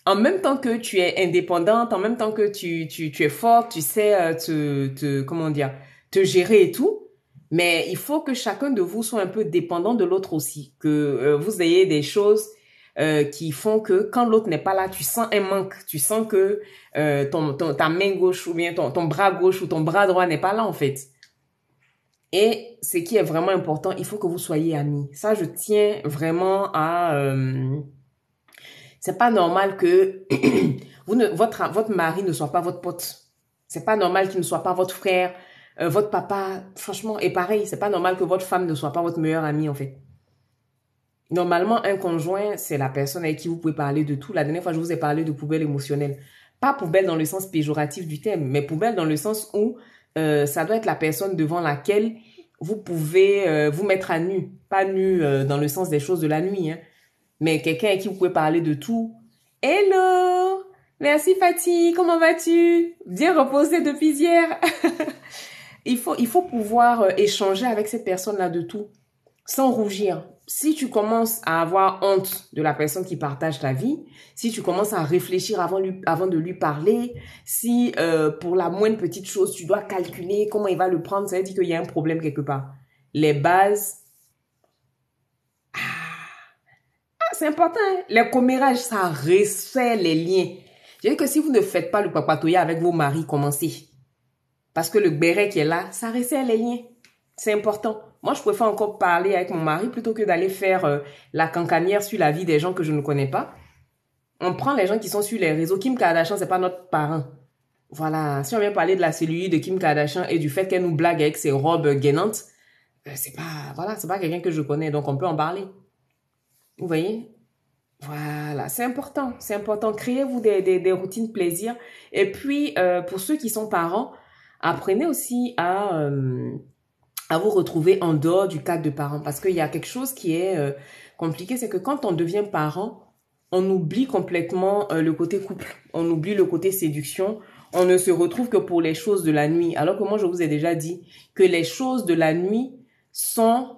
En même temps que tu es indépendante, en même temps que tu es forte, tu sais comment dire, te gérer et tout. Mais il faut que chacun de vous soit un peu dépendant de l'autre aussi. Que vous ayez des choses qui font que quand l'autre n'est pas là, tu sens un manque. Tu sens que ta main gauche ou bien ton bras gauche ou ton bras droit n'est pas là en fait. Et ce qui est vraiment important, il faut que vous soyez amis. Ça, je tiens vraiment à... c'est pas normal que votre mari ne soit pas votre pote. C'est pas normal qu'il ne soit pas votre frère, votre papa. Franchement, et pareil, c'est pas normal que votre femme ne soit pas votre meilleure amie en fait. Normalement, un conjoint, c'est la personne avec qui vous pouvez parler de tout. La dernière fois, je vous ai parlé de poubelle émotionnelle. Pas poubelle dans le sens péjoratif du terme, mais poubelle dans le sens où ça doit être la personne devant laquelle vous pouvez vous mettre à nu. Pas nu dans le sens des choses de la nuit, hein, mais quelqu'un avec qui vous pouvez parler de tout. Hello! Merci Fatih, comment vas-tu? Bien reposé depuis hier. Il faut pouvoir échanger avec cette personne-là de tout, sans rougir. Si tu commences à avoir honte de la personne qui partage ta vie, si tu commences à réfléchir avant de lui parler, si pour la moindre petite chose, tu dois calculer comment il va le prendre, ça veut dire qu'il y a un problème quelque part. Les bases, c'est important, hein? Les commérages, ça resserre les liens. Je veux dire que si vous ne faites pas le papatouilla avec vos maris, commencez. Parce que le béret qui est là, ça resserre les liens. C'est important. Moi, je préfère encore parler avec mon mari plutôt que d'aller faire la cancanière sur la vie des gens que je ne connais pas. On prend les gens qui sont sur les réseaux. Kim Kardashian, c'est pas notre parent. Voilà. Si on vient parler de la cellulite de Kim Kardashian et du fait qu'elle nous blague avec ses robes gainantes, c'est pas quelqu'un que je connais, donc on peut en parler. Vous voyez? Voilà, c'est important, c'est important. Créez-vous des routines plaisir. Et puis, pour ceux qui sont parents, apprenez aussi à vous retrouver en dehors du cadre de parents. Parce qu'il y a quelque chose qui est compliqué, c'est que quand on devient parent, on oublie complètement le côté couple. On oublie le côté séduction. On ne se retrouve que pour les choses de la nuit. Alors que moi, je vous ai déjà dit que les choses de la nuit sont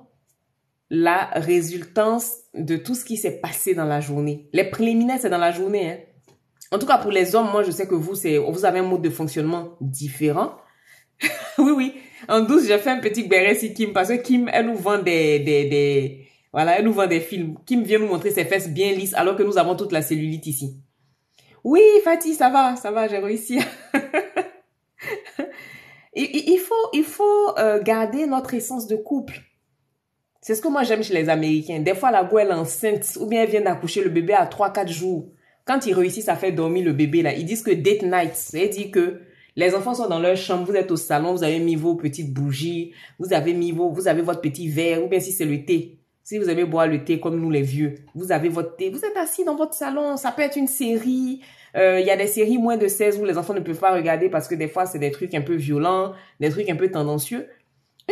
la résultance de tout ce qui s'est passé dans la journée. Les préliminaires, c'est dans la journée, hein. En tout cas, pour les hommes, moi, je sais que vous avez un mode de fonctionnement différent. Oui, oui. En douce, j'ai fait un petit béret sur Kim parce que Kim, elle nous vend voilà, elle nous vend des films. Kim vient nous montrer ses fesses bien lisses alors que nous avons toute la cellulite ici. Oui, Fatih, ça va, j'ai réussi. Il faut garder notre essence de couple. C'est ce que moi j'aime chez les Américains. Des fois, la go, elle est enceinte ou bien elle vient d'accoucher le bébé à 3, 4 jours. Quand ils réussissent à faire dormir le bébé, là, ils disent que date night, c'est-à-dire que les enfants sont dans leur chambre, vous êtes au salon, vous avez mis vos petites bougies, vous avez votre petit verre, ou bien si c'est le thé. Si vous aimez boire le thé comme nous les vieux, vous avez votre thé, vous êtes assis dans votre salon, ça peut être une série. Il y a des séries moins de 16 où les enfants ne peuvent pas regarder parce que des fois, c'est des trucs un peu violents, des trucs un peu tendancieux.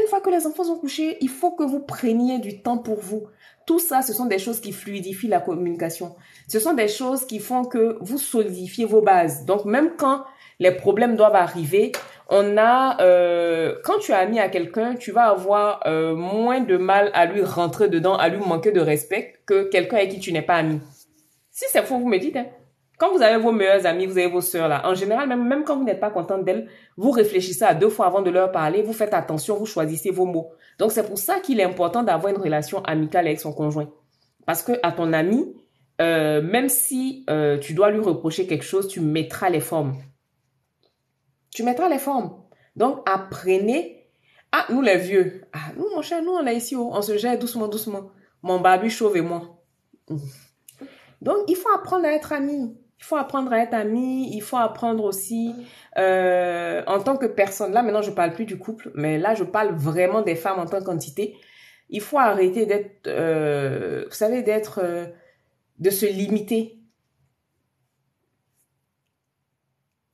Une fois que les enfants sont couchés, il faut que vous preniez du temps pour vous. Tout ça, ce sont des choses qui fluidifient la communication. Ce sont des choses qui font que vous solidifiez vos bases. Donc, même quand les problèmes doivent arriver, quand tu es ami à quelqu'un, tu vas avoir moins de mal à lui rentrer dedans, à lui manquer de respect que quelqu'un avec qui tu n'es pas ami. Si c'est faux, vous me dites, hein. Quand vous avez vos meilleurs amis, vous avez vos sœurs là, en général, même quand vous n'êtes pas contente d'elles, vous réfléchissez à 2 fois avant de leur parler, vous faites attention, vous choisissez vos mots. Donc, c'est pour ça qu'il est important d'avoir une relation amicale avec son conjoint. Parce que à ton ami, même si tu dois lui reprocher quelque chose, tu mettras les formes. Tu mettras les formes. Donc, apprenez. Ah, nous les vieux. Ah, nous, mon cher, nous, on est ici, on se gère doucement, doucement. Mon barbu chauve et moi. Donc, il faut apprendre à être amis. Il faut apprendre à être amis. Il faut apprendre aussi en tant que personne. Là, maintenant, je parle plus du couple, mais là, je parle vraiment des femmes en tant qu'entité. Il faut arrêter d'être, vous savez, de se limiter.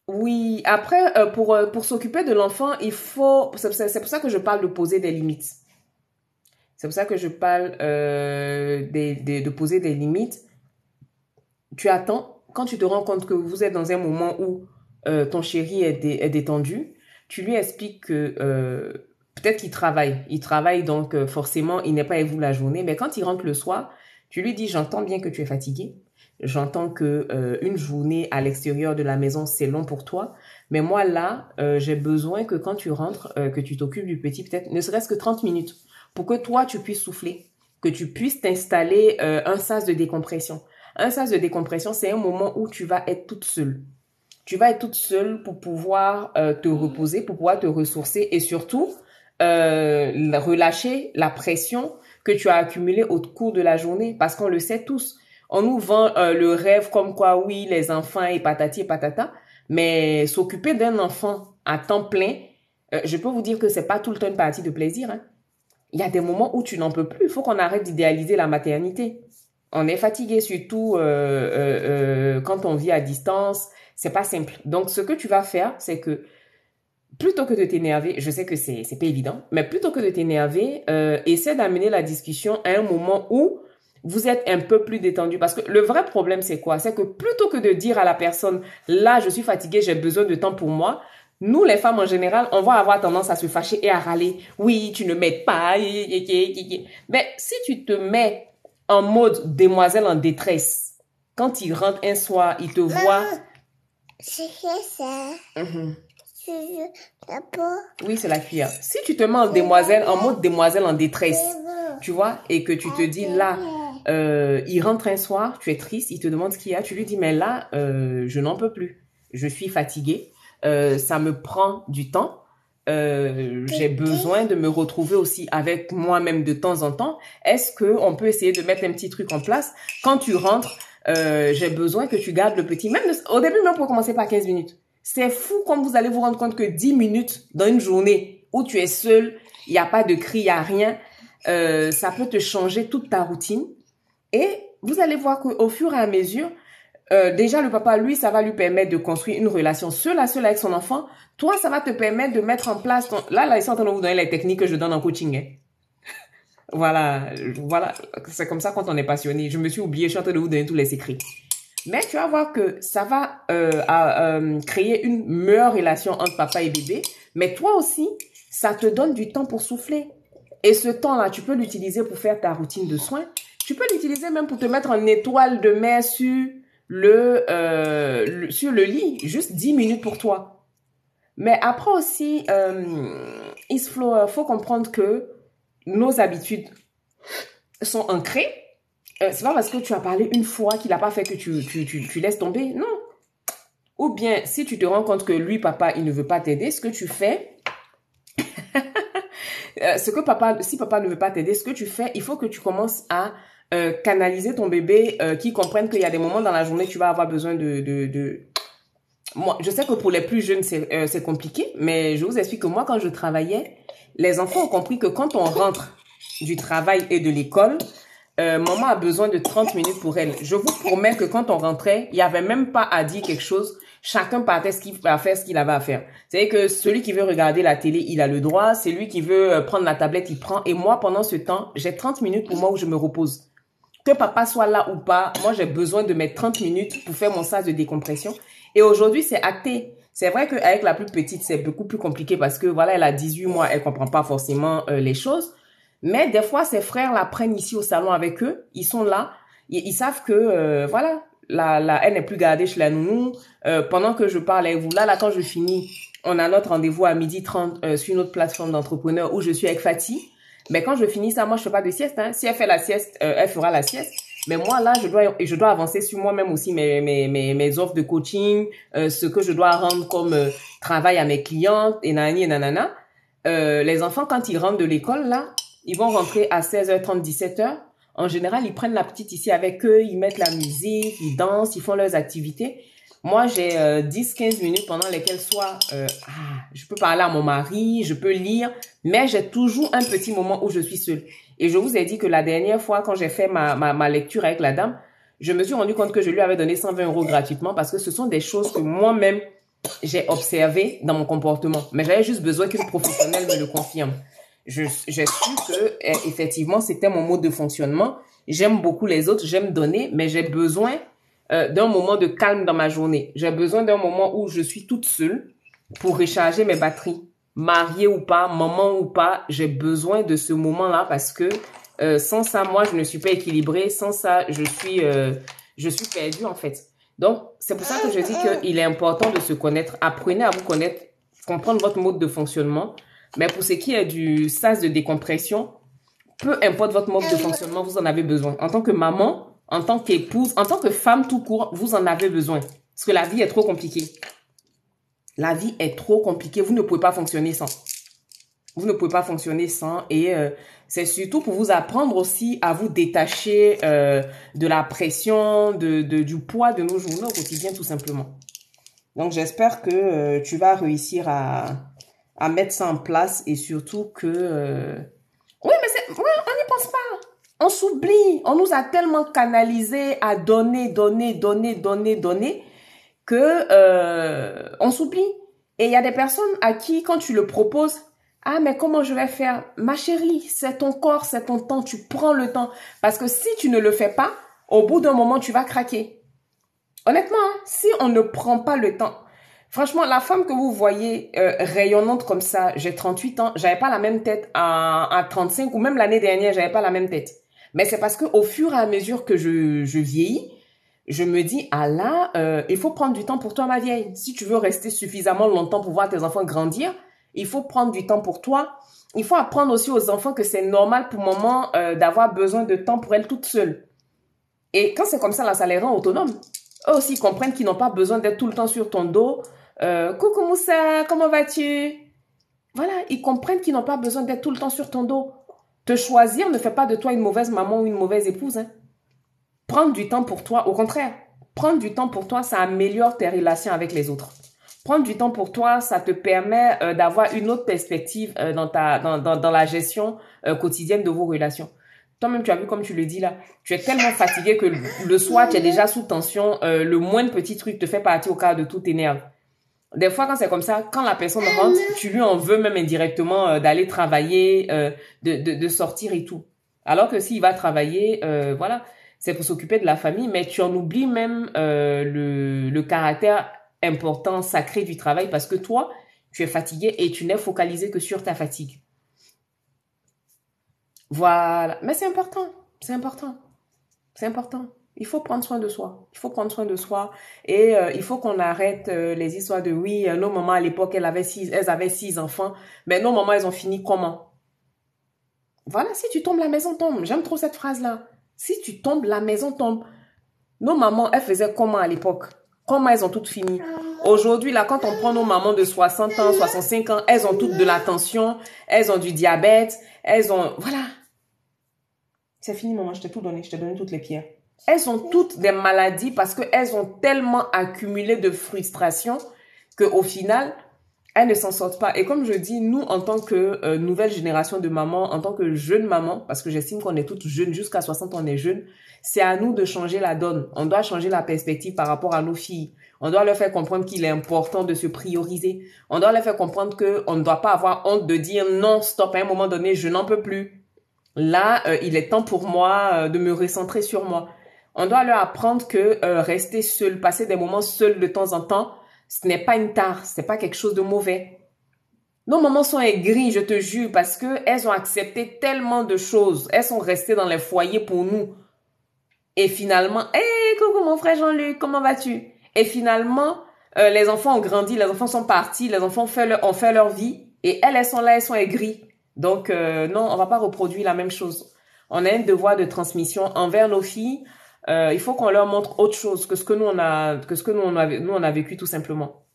Oui, après, pour s'occuper de l'enfant, c'est pour ça que je parle de poser des limites. C'est pour ça que je parle de poser des limites. Tu attends, quand tu te rends compte que vous êtes dans un moment où ton chéri est détendu, tu lui expliques que peut-être qu'il travaille. Il travaille, donc forcément, il n'est pas avec vous la journée. Mais quand il rentre le soir, tu lui dis, j'entends bien que tu es fatigué. J'entends que une journée à l'extérieur de la maison, c'est long pour toi. Mais moi, là, j'ai besoin que quand tu rentres, que tu t'occupes du petit, peut-être ne serait-ce que 30 minutes, pour que toi, tu puisses souffler, que tu puisses t'installer un sas de décompression. Un sas de décompression, c'est un moment où tu vas être toute seule. Tu vas être toute seule pour pouvoir te reposer, pour pouvoir te ressourcer et surtout relâcher la pression que tu as accumulée au cours de la journée. Parce qu'on le sait tous. On nous vend le rêve comme quoi, oui, les enfants et patati et patata. Mais s'occuper d'un enfant à temps plein, je peux vous dire que c'est pas tout le temps une partie de plaisir, hein. Il y a des moments où tu n'en peux plus. Il faut qu'on arrête d'idéaliser la maternité. On est fatigué, surtout quand on vit à distance. C'est pas simple. Donc, ce que tu vas faire, c'est que plutôt que de t'énerver, je sais que c'est pas évident, mais plutôt que de t'énerver, essaie d'amener la discussion à un moment où vous êtes un peu plus détendu. Parce que le vrai problème, c'est quoi? C'est que plutôt que de dire à la personne, là, je suis fatiguée, j'ai besoin de temps pour moi, nous, les femmes en général, on va avoir tendance à se fâcher et à râler. Oui, tu ne m'aides pas. Mais si tu te mets en mode demoiselle en détresse, quand il rentre un soir, il te voit. C'est ça. C'est la peau. Oui, c'est la cuillère. Si tu te mets en demoiselle, en mode demoiselle en détresse, tu vois, et que tu te dis là, il rentre un soir, tu es triste, il te demande ce qu'il y a, tu lui dis, mais là, je n'en peux plus. Je suis fatiguée, ça me prend du temps. J'ai besoin de me retrouver aussi avec moi-même de temps en temps. Est-ce qu'on peut essayer de mettre un petit truc en place? Quand tu rentres, j'ai besoin que tu gardes le petit. Même au début, même pour commencer par 15 minutes. C'est fou comme vous allez vous rendre compte que 10 minutes dans une journée où tu es seul, il n'y a pas de cri, il n'y a rien, ça peut te changer toute ta routine. Et vous allez voir qu'au fur et à mesure, déjà le papa, lui, ça va lui permettre de construire une relation seule à seule avec son enfant. Toi, ça va te permettre de mettre en place Là, ils sont en train de vous donner les techniques que je donne en coaching, hein. Voilà, c'est comme ça quand on est passionné. Je me suis oubliée, je suis en train de vous donner tous les secrets. Mais tu vas voir que ça va créer une meilleure relation entre papa et bébé. Mais toi aussi, ça te donne du temps pour souffler. Et ce temps-là, tu peux l'utiliser pour faire ta routine de soins. Tu peux l'utiliser même pour te mettre en étoile de mer sur sur le lit. Juste 10 minutes pour toi. Mais après aussi, il faut comprendre que nos habitudes sont ancrées. C'est pas parce que tu as parlé une fois qu'il n'a pas fait que tu laisses tomber. Non. Ou bien, si tu te rends compte que lui, papa, il ne veut pas t'aider, ce que tu fais, Si papa ne veut pas t'aider, ce que tu fais, il faut que tu commences à canaliser ton bébé, qui comprenne qu'il y a des moments dans la journée, tu vas avoir besoin Moi, je sais que pour les plus jeunes, c'est compliqué, mais je vous explique que moi, quand je travaillais, les enfants ont compris que quand on rentre du travail et de l'école, maman a besoin de 30 minutes pour elle. Je vous promets que quand on rentrait, il n'y avait même pas à dire quelque chose. Chacun partait à faire ce qu'il avait à faire. C'est-à-dire que celui qui veut regarder la télé, il a le droit. Celui qui veut prendre la tablette, il prend. Et moi, pendant ce temps, j'ai 30 minutes pour moi où je me repose. Que papa soit là ou pas, moi, j'ai besoin de mes 30 minutes pour faire mon sas de décompression. Et aujourd'hui, c'est acté. C'est vrai qu'avec la plus petite, c'est beaucoup plus compliqué parce que, voilà, elle a 18 mois, elle comprend pas forcément les choses. Mais des fois, ses frères la prennent ici au salon avec eux. Ils sont là. Ils savent que, voilà, elle n'est plus gardée chez la nounou. Pendant que je parle avec vous, là, quand je finis, on a notre rendez-vous à 12h30 sur une autre plateforme d'entrepreneur où je suis avec Fatih. Mais quand je finis ça, moi, je fais pas de sieste. Hein. Si elle fait la sieste, elle fera la sieste. Mais moi, là, je dois avancer sur moi-même aussi mes offres de coaching, ce que je dois rendre comme travail à mes clientes, et nanani et nanana. Les enfants, quand ils rentrent de l'école, là, ils vont rentrer à 16h30, 17h. En général, ils prennent la petite ici avec eux, ils mettent la musique, ils dansent, ils font leurs activités. Moi, j'ai 10-15 minutes pendant lesquelles soit je peux parler à mon mari, je peux lire, mais j'ai toujours un petit moment où je suis seule. Et je vous ai dit que la dernière fois, quand j'ai fait ma lecture avec la dame, je me suis rendu compte que je lui avais donné 120 € gratuitement parce que ce sont des choses que moi-même, j'ai observées dans mon comportement. Mais j'avais juste besoin qu'une professionnelle me le confirme. J'ai su que, effectivement, c'était mon mode de fonctionnement. J'aime beaucoup les autres, j'aime donner, mais j'ai besoin d'un moment de calme dans ma journée. J'ai besoin d'un moment où je suis toute seule pour recharger mes batteries. Mariée ou pas, maman ou pas, j'ai besoin de ce moment-là parce que sans ça, moi, je ne suis pas équilibrée. Sans ça, je suis perdue en fait. Donc, c'est pour ça que je dis qu'il est important de se connaître. Apprenez à vous connaître, comprendre votre mode de fonctionnement. Mais pour ce qui est du sas de décompression, peu importe votre mode de fonctionnement, vous en avez besoin. En tant que maman, en tant qu'épouse, en tant que femme tout court, vous en avez besoin. Parce que la vie est trop compliquée. La vie est trop compliquée. Vous ne pouvez pas fonctionner sans. Vous ne pouvez pas fonctionner sans. Et c'est surtout pour vous apprendre aussi à vous détacher de la pression, du poids de nos journées au quotidien, tout simplement. Donc, j'espère que tu vas réussir à mettre ça en place et surtout que... Oui, mais on n'y pense pas. On s'oublie. On nous a tellement canalisé à donner que on s'oublie. Et il y a des personnes à qui, quand tu le proposes, ah, mais comment je vais faire? Ma chérie, c'est ton corps, c'est ton temps. Tu prends le temps. Parce que si tu ne le fais pas, au bout d'un moment, tu vas craquer. Honnêtement, hein, si on ne prend pas le temps, franchement, la femme que vous voyez rayonnante comme ça, j'ai 38 ans, j'avais pas la même tête à 35 ou même l'année dernière, j'avais pas la même tête. Mais c'est parce que au fur et à mesure que je vieillis, je me dis, ah là, il faut prendre du temps pour toi, ma vieille. Si tu veux rester suffisamment longtemps pour voir tes enfants grandir, il faut prendre du temps pour toi. Il faut apprendre aussi aux enfants que c'est normal pour maman d'avoir besoin de temps pour elle toute seule. Et quand c'est comme ça, là, ça les rend autonomes. Eux aussi, ils comprennent qu'ils n'ont pas besoin d'être tout le temps sur ton dos. Coucou Moussa, comment vas-tu? Voilà, ils comprennent qu'ils n'ont pas besoin d'être tout le temps sur ton dos. Te choisir ne fait pas de toi une mauvaise maman ou une mauvaise épouse. Hein. Prendre du temps pour toi, au contraire, prendre du temps pour toi, ça améliore tes relations avec les autres. Prendre du temps pour toi, ça te permet d'avoir une autre perspective dans la gestion quotidienne de vos relations. Toi-même, tu as vu comme tu le dis là, tu es tellement fatigué que le soir, tu es déjà sous tension. Le moindre petit truc te fait partir au quart de tout t'énerve. Des fois, quand c'est comme ça, quand la personne rentre, tu lui en veux même indirectement d'aller travailler, de sortir et tout. Alors que s'il va travailler, voilà, c'est pour s'occuper de la famille, mais tu en oublies même le caractère important, sacré du travail parce que toi, tu es fatigué et tu n'es focalisé que sur ta fatigue. Voilà. Mais c'est important. C'est important. C'est important. Il faut prendre soin de soi. Il faut prendre soin de soi. Et il faut qu'on arrête les histoires de oui, nos mamans à l'époque, elles avaient 6 enfants. Mais nos mamans, elles ont fini comment? Voilà, si tu tombes, la maison tombe. J'aime trop cette phrase-là. Si tu tombes, la maison tombe. Nos mamans, elles faisaient comment à l'époque? Comment elles ont toutes fini? Aujourd'hui, là, quand on prend nos mamans de 60 ans, 65 ans, elles ont toutes de la tension, elles ont du diabète, elles ont... Voilà. C'est fini, maman, je t'ai tout donné, je t'ai donné toutes les pierres. Elles ont toutes des maladies parce qu'elles ont tellement accumulé de frustration qu'au final, elles ne s'en sortent pas. Et comme je dis, nous, en tant que nouvelle génération de mamans, en tant que jeune maman, parce que j'estime qu'on est toutes jeunes, jusqu'à 60 ans, on est jeunes, c'est à nous de changer la donne. On doit changer la perspective par rapport à nos filles. On doit leur faire comprendre qu'il est important de se prioriser. On doit leur faire comprendre qu'on ne doit pas avoir honte de dire non, stop, à un moment donné, je n'en peux plus. Là, il est temps pour moi de me recentrer sur moi. On doit leur apprendre que rester seul, passer des moments seuls de temps en temps, ce n'est pas une tare, c'est pas quelque chose de mauvais. Nos mamans sont aigries, je te jure, parce que elles ont accepté tellement de choses. Elles sont restées dans les foyers pour nous. Et finalement, hey, coucou mon frère Jean-Luc, comment vas-tu? Et finalement, les enfants ont grandi, les enfants sont partis, les enfants ont fait leur vie. Et elles sont là, elles sont aigries. Donc, non, on va pas reproduire la même chose. On a un devoir de transmission envers nos filles. Il faut qu'on leur montre autre chose que ce que nous on a vécu tout simplement.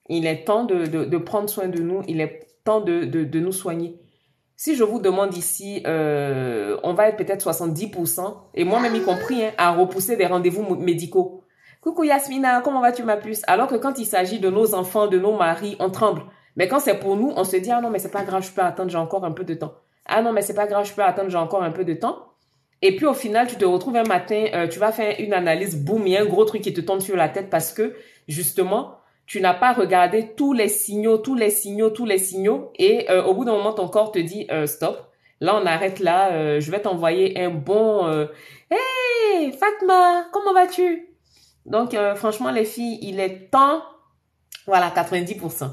Il est temps de prendre soin de nous. Il est temps de nous soigner. Si je vous demande ici, on va être peut-être 70%, et moi-même y compris, hein, à repousser des rendez-vous médicaux. Coucou Yasmina, comment vas-tu ma puce? Alors que quand il s'agit de nos enfants, de nos maris, on tremble. Mais quand c'est pour nous, on se dit, ah non, mais c'est pas grave, je peux attendre, j'ai encore un peu de temps. Ah non, mais c'est pas grave, je peux attendre, j'ai encore un peu de temps. Et puis au final, tu te retrouves un matin, tu vas faire une analyse, boum, il y a un gros truc qui te tombe sur la tête parce que, justement, tu n'as pas regardé tous les signaux, et au bout d'un moment, ton corps te dit, stop, là on arrête là, je vais t'envoyer un bon, hey Fatma, comment vas-tu? Donc franchement les filles, il est temps, voilà, 90%.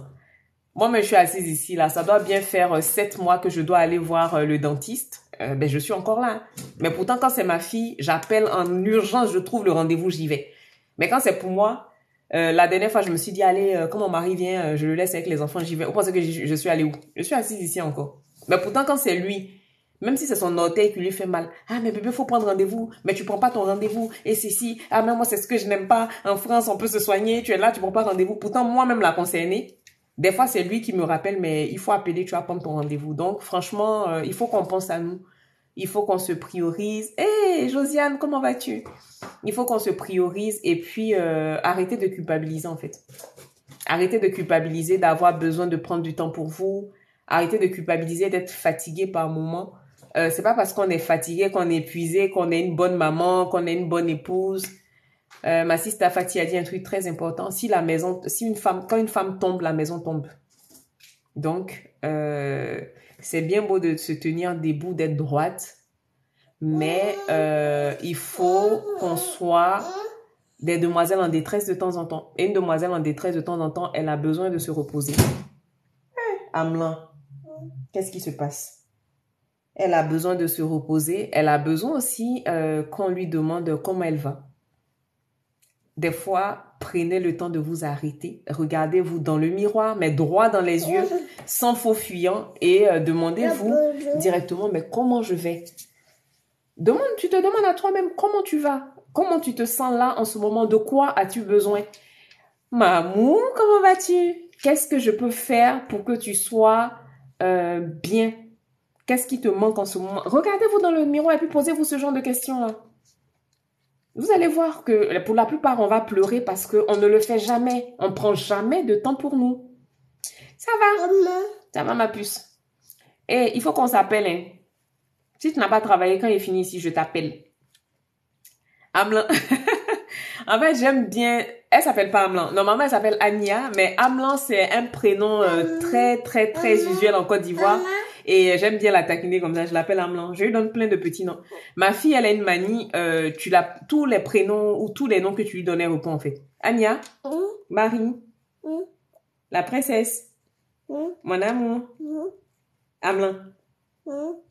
Moi, mais je suis assise ici, là. Ça doit bien faire 7 mois que je dois aller voir le dentiste. Ben, je suis encore là. Mais pourtant, quand c'est ma fille, j'appelle en urgence, je trouve le rendez-vous, j'y vais. Mais quand c'est pour moi, la dernière fois, je me suis dit, allez, quand mon mari vient, je le laisse avec les enfants, j'y vais. Vous pensez que je suis allée où? Je suis assise ici encore. Mais pourtant, quand c'est lui, même si c'est son orteil qui lui fait mal. Ah, mais bébé, faut prendre rendez-vous. Mais tu prends pas ton rendez-vous. Et ceci. Ah, mais moi, c'est ce que je n'aime pas. En France, on peut se soigner. Tu es là, tu prends pas rendez-vous. Pourtant, moi-même, la concernée, des fois, c'est lui qui me rappelle, mais il faut appeler, tu vas prendre ton rendez-vous. Donc, franchement, il faut qu'on pense à nous. Il faut qu'on se priorise. Hé, Josiane, comment vas-tu? Il faut qu'on se priorise et puis arrêtez de culpabiliser, en fait. Arrêtez de culpabiliser, d'avoir besoin de prendre du temps pour vous. Arrêtez de culpabiliser, d'être fatigué par moment. C'est pas parce qu'on est fatigué, qu'on est épuisé, qu'on est une bonne maman, qu'on est une bonne épouse. Ma sista Fatih a dit un truc très important. Quand une femme tombe, la maison tombe. Donc, c'est bien beau de se tenir debout, d'être droite, mais il faut qu'on soit des demoiselles en détresse de temps en temps. Et une demoiselle en détresse de temps en temps, elle a besoin de se reposer. Amelin, qu'est-ce qui se passe? Elle a besoin de se reposer. Elle a besoin aussi qu'on lui demande comment elle va. Des fois, prenez le temps de vous arrêter. Regardez-vous dans le miroir, mais droit dans les yeux, sans faux fuyant, et demandez-vous directement, mais comment je vais? Tu te demandes à toi-même comment tu vas? Comment tu te sens là en ce moment? De quoi as-tu besoin? Mamou, comment vas-tu? Qu'est-ce que je peux faire pour que tu sois bien? Qu'est-ce qui te manque en ce moment? Regardez-vous dans le miroir et puis posez-vous ce genre de questions-là. Vous allez voir que pour la plupart, on va pleurer parce qu'on ne le fait jamais. On ne prend jamais de temps pour nous. Ça va? Ça va, ma puce? Et il faut qu'on s'appelle. Hein. Si tu n'as pas travaillé, quand il est fini ici, je t'appelle. Amelin. En fait, j'aime bien... Elle s'appelle pas Amelin. Normalement, elle s'appelle Ania. Mais Amelin, c'est un prénom très, très, très usuel en Côte d'Ivoire. Et j'aime bien la taquiner comme ça. Je l'appelle Amelin. Je lui donne plein de petits noms. Ma fille, elle a une manie. Tous les prénoms ou tous les noms que tu lui donnais répond en fait. Ania. Marie. La princesse. Mon amour. Amelin.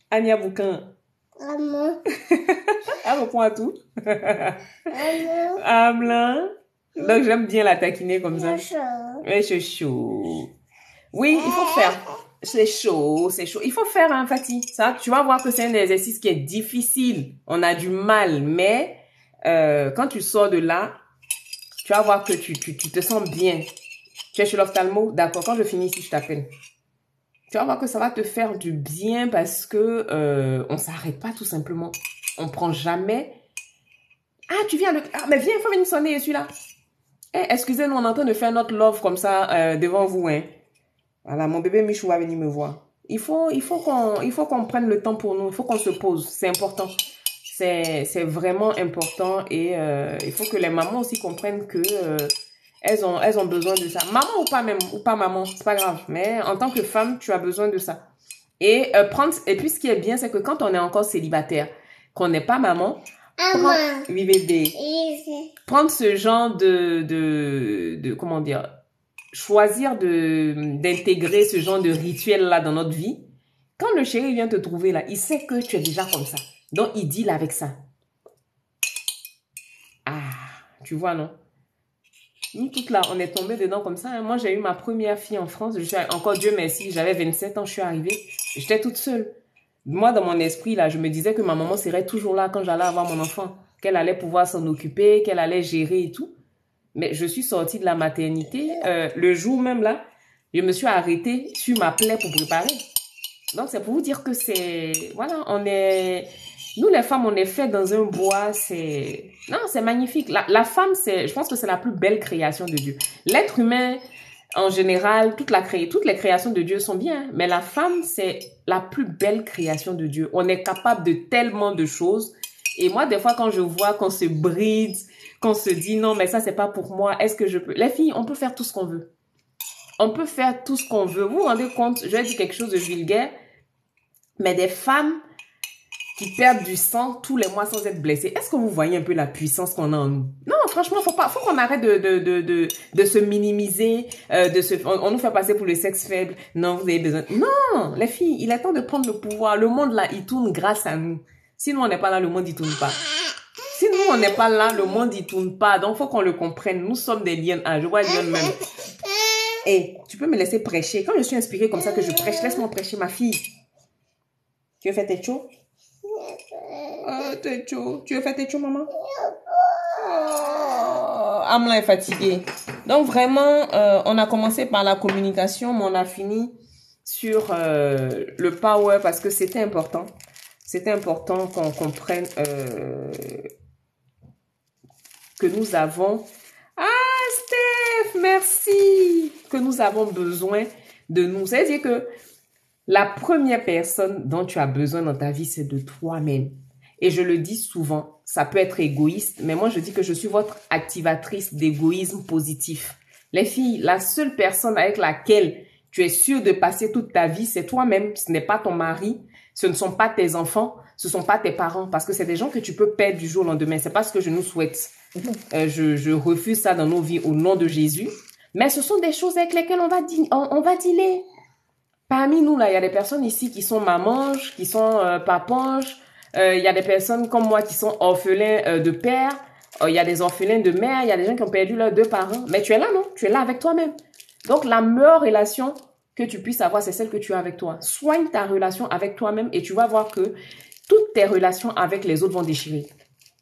Ania Bouquin. Elle répond à tout. Amelin. Donc, j'aime bien la taquiner comme ça. Oui, c'est chaud. Oui, il faut faire. C'est chaud, c'est chaud. Il faut faire, hein, Fatih. Ça, tu vas voir que c'est un exercice qui est difficile. On a du mal, mais quand tu sors de là, Tu vas voir que tu te sens bien. Tu es chez l'ophtalmo? D'accord, quand je finis ici, je t'appelle. Tu vas voir que ça va te faire du bien parce que on s'arrête pas tout simplement. On prend jamais. Ah, tu viens Ah, mais viens, il faut venir sonner, je suis là. Eh, excusez-nous, on est en train de faire notre love comme ça devant vous, hein. Voilà, mon bébé Michou va venir me voir. Il faut qu'on prenne le temps pour nous. Il faut qu'on se pose. C'est important. C'est vraiment important et il faut que les mamans aussi comprennent que elles ont besoin de ça. Maman ou pas maman, c'est pas grave. Mais en tant que femme, tu as besoin de ça. Et puis ce qui est bien, c'est que quand on est encore célibataire, qu'on n'est pas maman, oui bébé, prendre ce genre de comment dire, choisir d'intégrer ce genre de rituel là dans notre vie. Quand le chéri vient te trouver là, il sait que tu es déjà comme ça. Donc il deal avec ça. Ah, tu vois non? Nous toutes là, on est tombés dedans comme ça. Moi j'ai eu ma première fille en France. Encore Dieu merci, j'avais 27 ans, je suis arrivée. J'étais toute seule. Moi dans mon esprit là, je me disais que ma maman serait toujours là quand j'allais avoir mon enfant. Qu'elle allait pouvoir s'en occuper, qu'elle allait gérer et tout. Mais je suis sortie de la maternité. Le jour même là, je me suis arrêtée sur ma plaie pour préparer. Donc c'est pour vous dire que c'est... Voilà, nous les femmes, on est fait dans un bois, c'est... Non, c'est magnifique. La femme, je pense que c'est la plus belle création de Dieu. L'être humain, en général, toutes les créations de Dieu sont bien. Mais la femme, c'est la plus belle création de Dieu. On est capable de tellement de choses. Et moi, des fois, quand je vois qu'on se bride, qu'on se dit non, mais ça, c'est pas pour moi, est-ce que je peux... Les filles, on peut faire tout ce qu'on veut. On peut faire tout ce qu'on veut. Vous vous rendez compte, je vais dire quelque chose de vulgaire, mais des femmes qui perdent du sang tous les mois sans être blessées. Est-ce que vous voyez un peu la puissance qu'on a en nous? Non, franchement, faut qu'on arrête de se minimiser, on nous fait passer pour le sexe faible. Non, vous avez besoin... Non, les filles, il est temps de prendre le pouvoir. Le monde là, il tourne grâce à nous. Si nous, on n'est pas là, le monde, il tourne pas. Si nous, on n'est pas là, le monde, il tourne pas. Donc, faut qu'on le comprenne. Nous sommes des lions. Ah, je vois lion même. Hey, tu peux me laisser prêcher. Quand je suis inspirée comme ça que je prêche, laisse-moi prêcher ma fille. Tu veux faire tes chos? Tes chos. Tu veux faire tes chos, maman? Amla est fatiguée. Donc vraiment, on a commencé par la communication, mais on a fini sur le power parce que c'était important. C'était important qu'on comprenne que nous avons... Ah, Steph, merci! Que nous avons besoin de nous. C'est-à-dire que la première personne dont tu as besoin dans ta vie, c'est de toi-même. Et je le dis souvent, ça peut être égoïste, mais moi je dis que je suis votre activatrice d'égoïsme positif. Les filles, la seule personne avec laquelle tu es sûre de passer toute ta vie, c'est toi-même. Ce n'est pas ton mari, ce ne sont pas tes enfants, ce ne sont pas tes parents, parce que c'est des gens que tu peux perdre du jour au lendemain. C'est pas ce que je nous souhaite. Je refuse ça dans nos vies au nom de Jésus. Mais ce sont des choses avec lesquelles on va dealer. Parmi nous, là, il y a des personnes ici qui sont mamanges, qui sont papanges. Il y a des personnes comme moi qui sont orphelins de père. Il y a des orphelins de mère. Il y a des gens qui ont perdu leurs deux parents. Mais tu es là, non? Tu es là avec toi-même. Donc, la meilleure relation que tu puisses avoir, c'est celle que tu as avec toi. Soigne ta relation avec toi-même et tu vas voir que toutes tes relations avec les autres vont déchirer.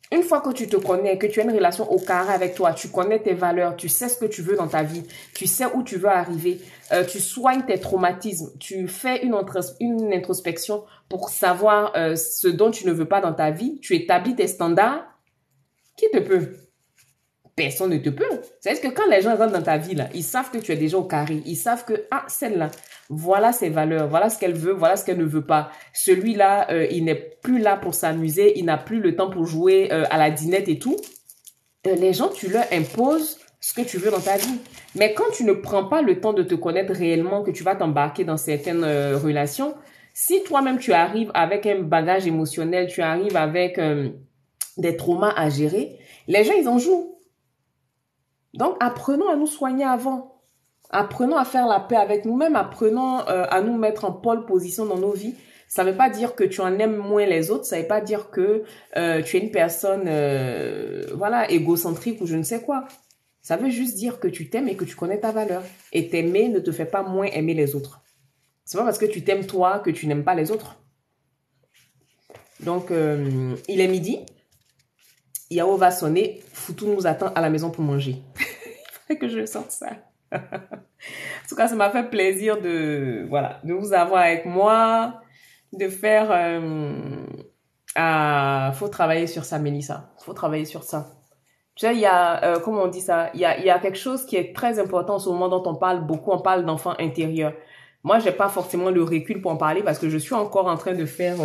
Une fois que tu te connais, que tu as une relation au carré avec toi, tu connais tes valeurs, tu sais ce que tu veux dans ta vie, tu sais où tu veux arriver, tu soignes tes traumatismes, tu fais une introspection pour savoir ce dont tu ne veux pas dans ta vie, tu établis tes standards, qui te peut? Personne ne te peut. C'est-à-dire que quand les gens rentrent dans ta vie, là, ils savent que tu es déjà au carré. Ils savent que, ah, celle-là, voilà ses valeurs, voilà ce qu'elle veut, voilà ce qu'elle ne veut pas. Celui-là, il n'est plus là pour s'amuser, il n'a plus le temps pour jouer à la dinette et tout. Les gens, tu leur imposes ce que tu veux dans ta vie. Mais quand tu ne prends pas le temps de te connaître réellement, que tu vas t'embarquer dans certaines relations, si toi-même tu arrives avec un bagage émotionnel, tu arrives avec des traumas à gérer, les gens, ils en jouent. Donc, apprenons à nous soigner avant. Apprenons à faire la paix avec nous-mêmes. Apprenons à nous mettre en pole position dans nos vies. Ça ne veut pas dire que tu en aimes moins les autres. Ça ne veut pas dire que tu es une personne voilà, égocentrique ou je ne sais quoi. Ça veut juste dire que tu t'aimes et que tu connais ta valeur. Et t'aimer ne te fait pas moins aimer les autres. C'est pas parce que tu t'aimes toi que tu n'aimes pas les autres. Donc, il est midi. Yao va sonner. Foutou nous attend à la maison pour manger. que je sorte ça. En tout cas, ça m'a fait plaisir de vous avoir avec moi, de faire... faut travailler sur ça, Mélissa. Faut travailler sur ça. Tu sais, il y a, comment on dit ça? Il y a quelque chose qui est très important en ce moment dont on parle beaucoup. On parle d'enfant intérieur. Moi, j'ai pas forcément le recul pour en parler parce que je suis encore en train de faire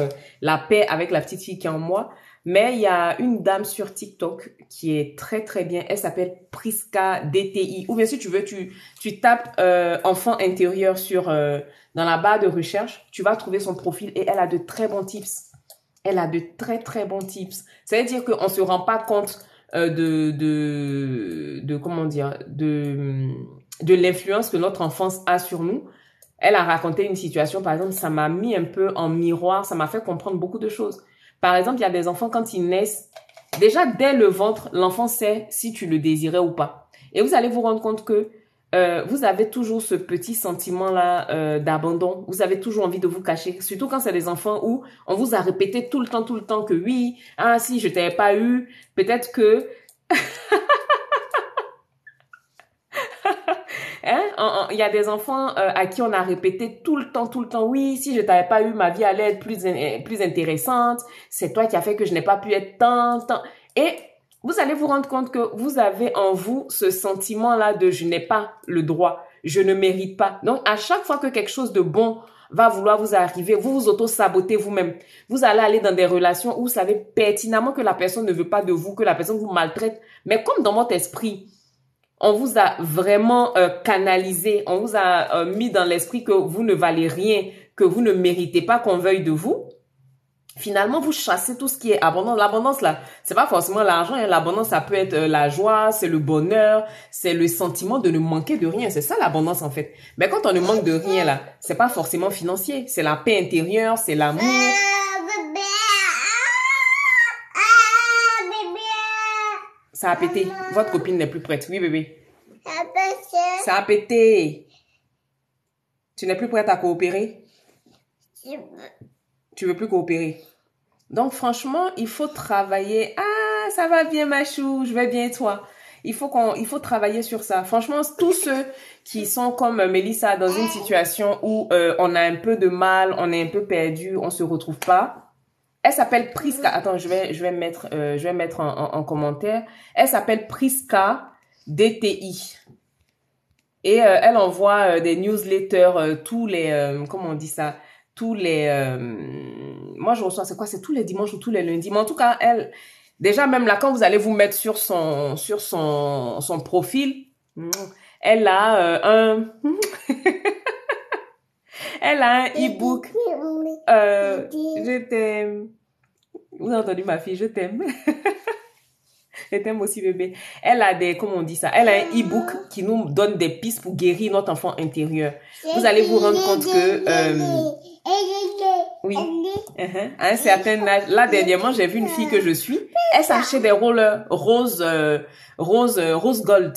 la paix avec la petite fille qui est en moi. Mais il y a une dame sur TikTok qui est très très bien. Elle s'appelle Priska DTI. Ou bien si tu veux, tu tapes enfant intérieur dans la barre de recherche. Tu vas trouver son profil et elle a de très bons tips. Elle a de très très bons tips. Ça veut dire qu'on se rend pas compte comment dire, de l'influence que notre enfance a sur nous. Elle a raconté une situation, par exemple, ça m'a mis un peu en miroir, ça m'a fait comprendre beaucoup de choses. Par exemple, il y a des enfants, quand ils naissent, déjà dès le ventre, l'enfant sait si tu le désirais ou pas. Et vous allez vous rendre compte que vous avez toujours ce petit sentiment-là d'abandon. Vous avez toujours envie de vous cacher, surtout quand c'est des enfants où on vous a répété tout le temps que oui, ah si je t'avais pas eu, peut-être que... Hein? Il y a des enfants à qui on a répété tout le temps, oui, si je t'avais pas eu, ma vie allait être plus intéressante, c'est toi qui as fait que je n'ai pas pu être tant. Et vous allez vous rendre compte que vous avez en vous ce sentiment-là de je n'ai pas le droit, je ne mérite pas. Donc, à chaque fois que quelque chose de bon va vouloir vous arriver, vous vous auto-sabotez vous-même. Vous allez aller dans des relations où vous savez pertinemment que la personne ne veut pas de vous, que la personne vous maltraite. Mais comme dans votre esprit, on vous a vraiment canalisé, on vous a mis dans l'esprit que vous ne valez rien, que vous ne méritez pas qu'on veuille de vous. Finalement, vous chassez tout ce qui est abondance. L'abondance, là, c'est pas forcément l'argent. Hein. L'abondance, ça peut être la joie, c'est le bonheur, c'est le sentiment de ne manquer de rien. C'est ça l'abondance, en fait. Mais quand on ne manque de rien, là, c'est pas forcément financier. C'est la paix intérieure, c'est l'amour. Ça a pété. Votre copine n'est plus prête. Oui, bébé. Ça a pété. Tu n'es plus prête à coopérer? Tu veux plus coopérer. Donc, franchement, il faut travailler. Ah, ça va bien, ma chou. Je vais bien, toi. Il faut travailler sur ça. Franchement, tous ceux qui sont comme Mélissa dans une situation où on a un peu de mal, on est un peu perdu, on se retrouve pas. Elle s'appelle Priska. Attends, je vais mettre en commentaire. Elle s'appelle Priska DTI. Et elle envoie des newsletters tous les comment on dit ça, tous les moi je reçois, c'est quoi, c'est tous les dimanches ou tous les lundis. Mais en tout cas, elle déjà même là quand vous allez vous mettre sur son profil, elle a elle a un e-book je t'aime. Vous avez entendu ma fille, je t'aime. Je t'aime aussi, bébé. Elle a comment on dit ça? Elle a un e-book qui nous donne des pistes pour guérir notre enfant intérieur. Vous allez vous rendre compte que, oui, à un certain âge, là, dernièrement, j'ai vu une fille que je suis. Elle s'achetait des rollers rose gold.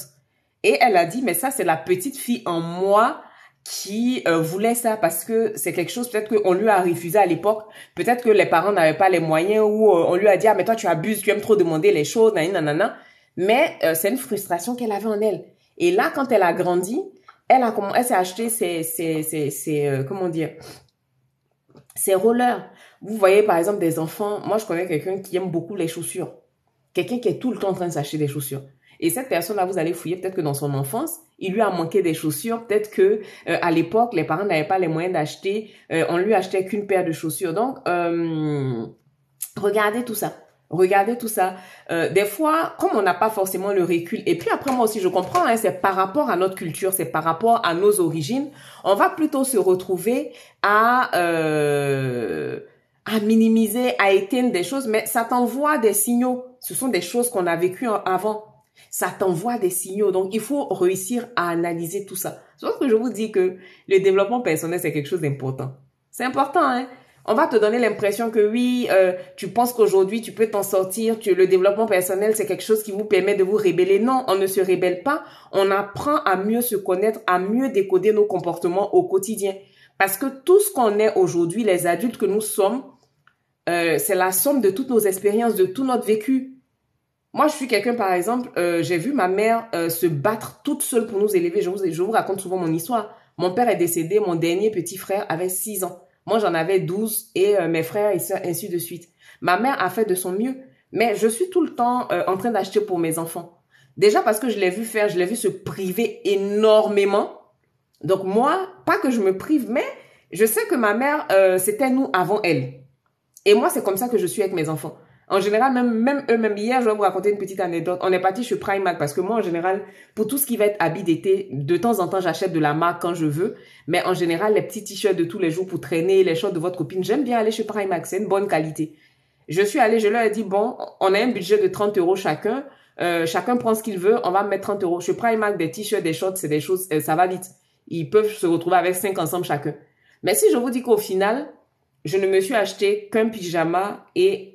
Et elle a dit, mais ça, c'est la petite fille en moi qui voulait ça parce que c'est quelque chose peut-être qu'on lui a refusé à l'époque, peut-être que les parents n'avaient pas les moyens ou on lui a dit ah mais toi tu abuses, tu aimes trop demander les choses, nanana. Mais c'est une frustration qu'elle avait en elle. Et là quand elle a grandi, elle s'est acheté comment dire, ces rollers. Vous voyez par exemple des enfants, moi je connais quelqu'un qui aime beaucoup les chaussures, quelqu'un qui est tout le temps en train de s'acheter des chaussures. Et cette personne-là, vous allez fouiller, peut-être que dans son enfance, il lui a manqué des chaussures. Peut-être que à l'époque, les parents n'avaient pas les moyens d'acheter. On lui achetait qu'une paire de chaussures. Donc, regardez tout ça. Regardez tout ça. Des fois, comme on n'a pas forcément le recul, et puis après moi aussi, je comprends, hein, c'est par rapport à notre culture, c'est par rapport à nos origines, on va plutôt se retrouver à minimiser, à éteindre des choses, mais ça t'envoie des signaux. Ce sont des choses qu'on a vécues avant. Ça t'envoie des signaux. Donc, il faut réussir à analyser tout ça. C'est pour ça que je vous dis que le développement personnel, c'est quelque chose d'important. C'est important, hein. On va te donner l'impression que oui, tu penses qu'aujourd'hui, tu peux t'en sortir. Le développement personnel, c'est quelque chose qui vous permet de vous rébeller. Non, on ne se rébelle pas. On apprend à mieux se connaître, à mieux décoder nos comportements au quotidien. Parce que tout ce qu'on est aujourd'hui, les adultes que nous sommes, c'est la somme de toutes nos expériences, de tout notre vécu. Moi, je suis quelqu'un, par exemple, j'ai vu ma mère se battre toute seule pour nous élever. Je vous raconte souvent mon histoire. Mon père est décédé, mon dernier petit frère avait 6 ans. Moi, j'en avais 12 et mes frères et sœurs, ainsi de suite. Ma mère a fait de son mieux, mais je suis tout le temps en train d'acheter pour mes enfants. Déjà parce que je l'ai vu faire, je l'ai vu se priver énormément. Donc moi, pas que je me prive, mais je sais que ma mère, c'était nous avant elle. Et moi, c'est comme ça que je suis avec mes enfants. En général, même eux-mêmes, hier, je vais vous raconter une petite anecdote. On est parti chez Primark parce que moi, en général, pour tout ce qui va être habit d'été, de temps en temps, j'achète de la marque quand je veux. Mais en général, les petits t-shirts de tous les jours pour traîner, les shorts de votre copine, j'aime bien aller chez Primark. C'est une bonne qualité. Je suis allée, je leur ai dit, bon, on a un budget de 30 € chacun. Chacun prend ce qu'il veut. On va mettre 30 €. Chez Primark, des t-shirts, des shorts, c'est des choses, ça va vite. Ils peuvent se retrouver avec 5 ensemble chacun. Mais si je vous dis qu'au final, je ne me suis acheté qu'un pyjama et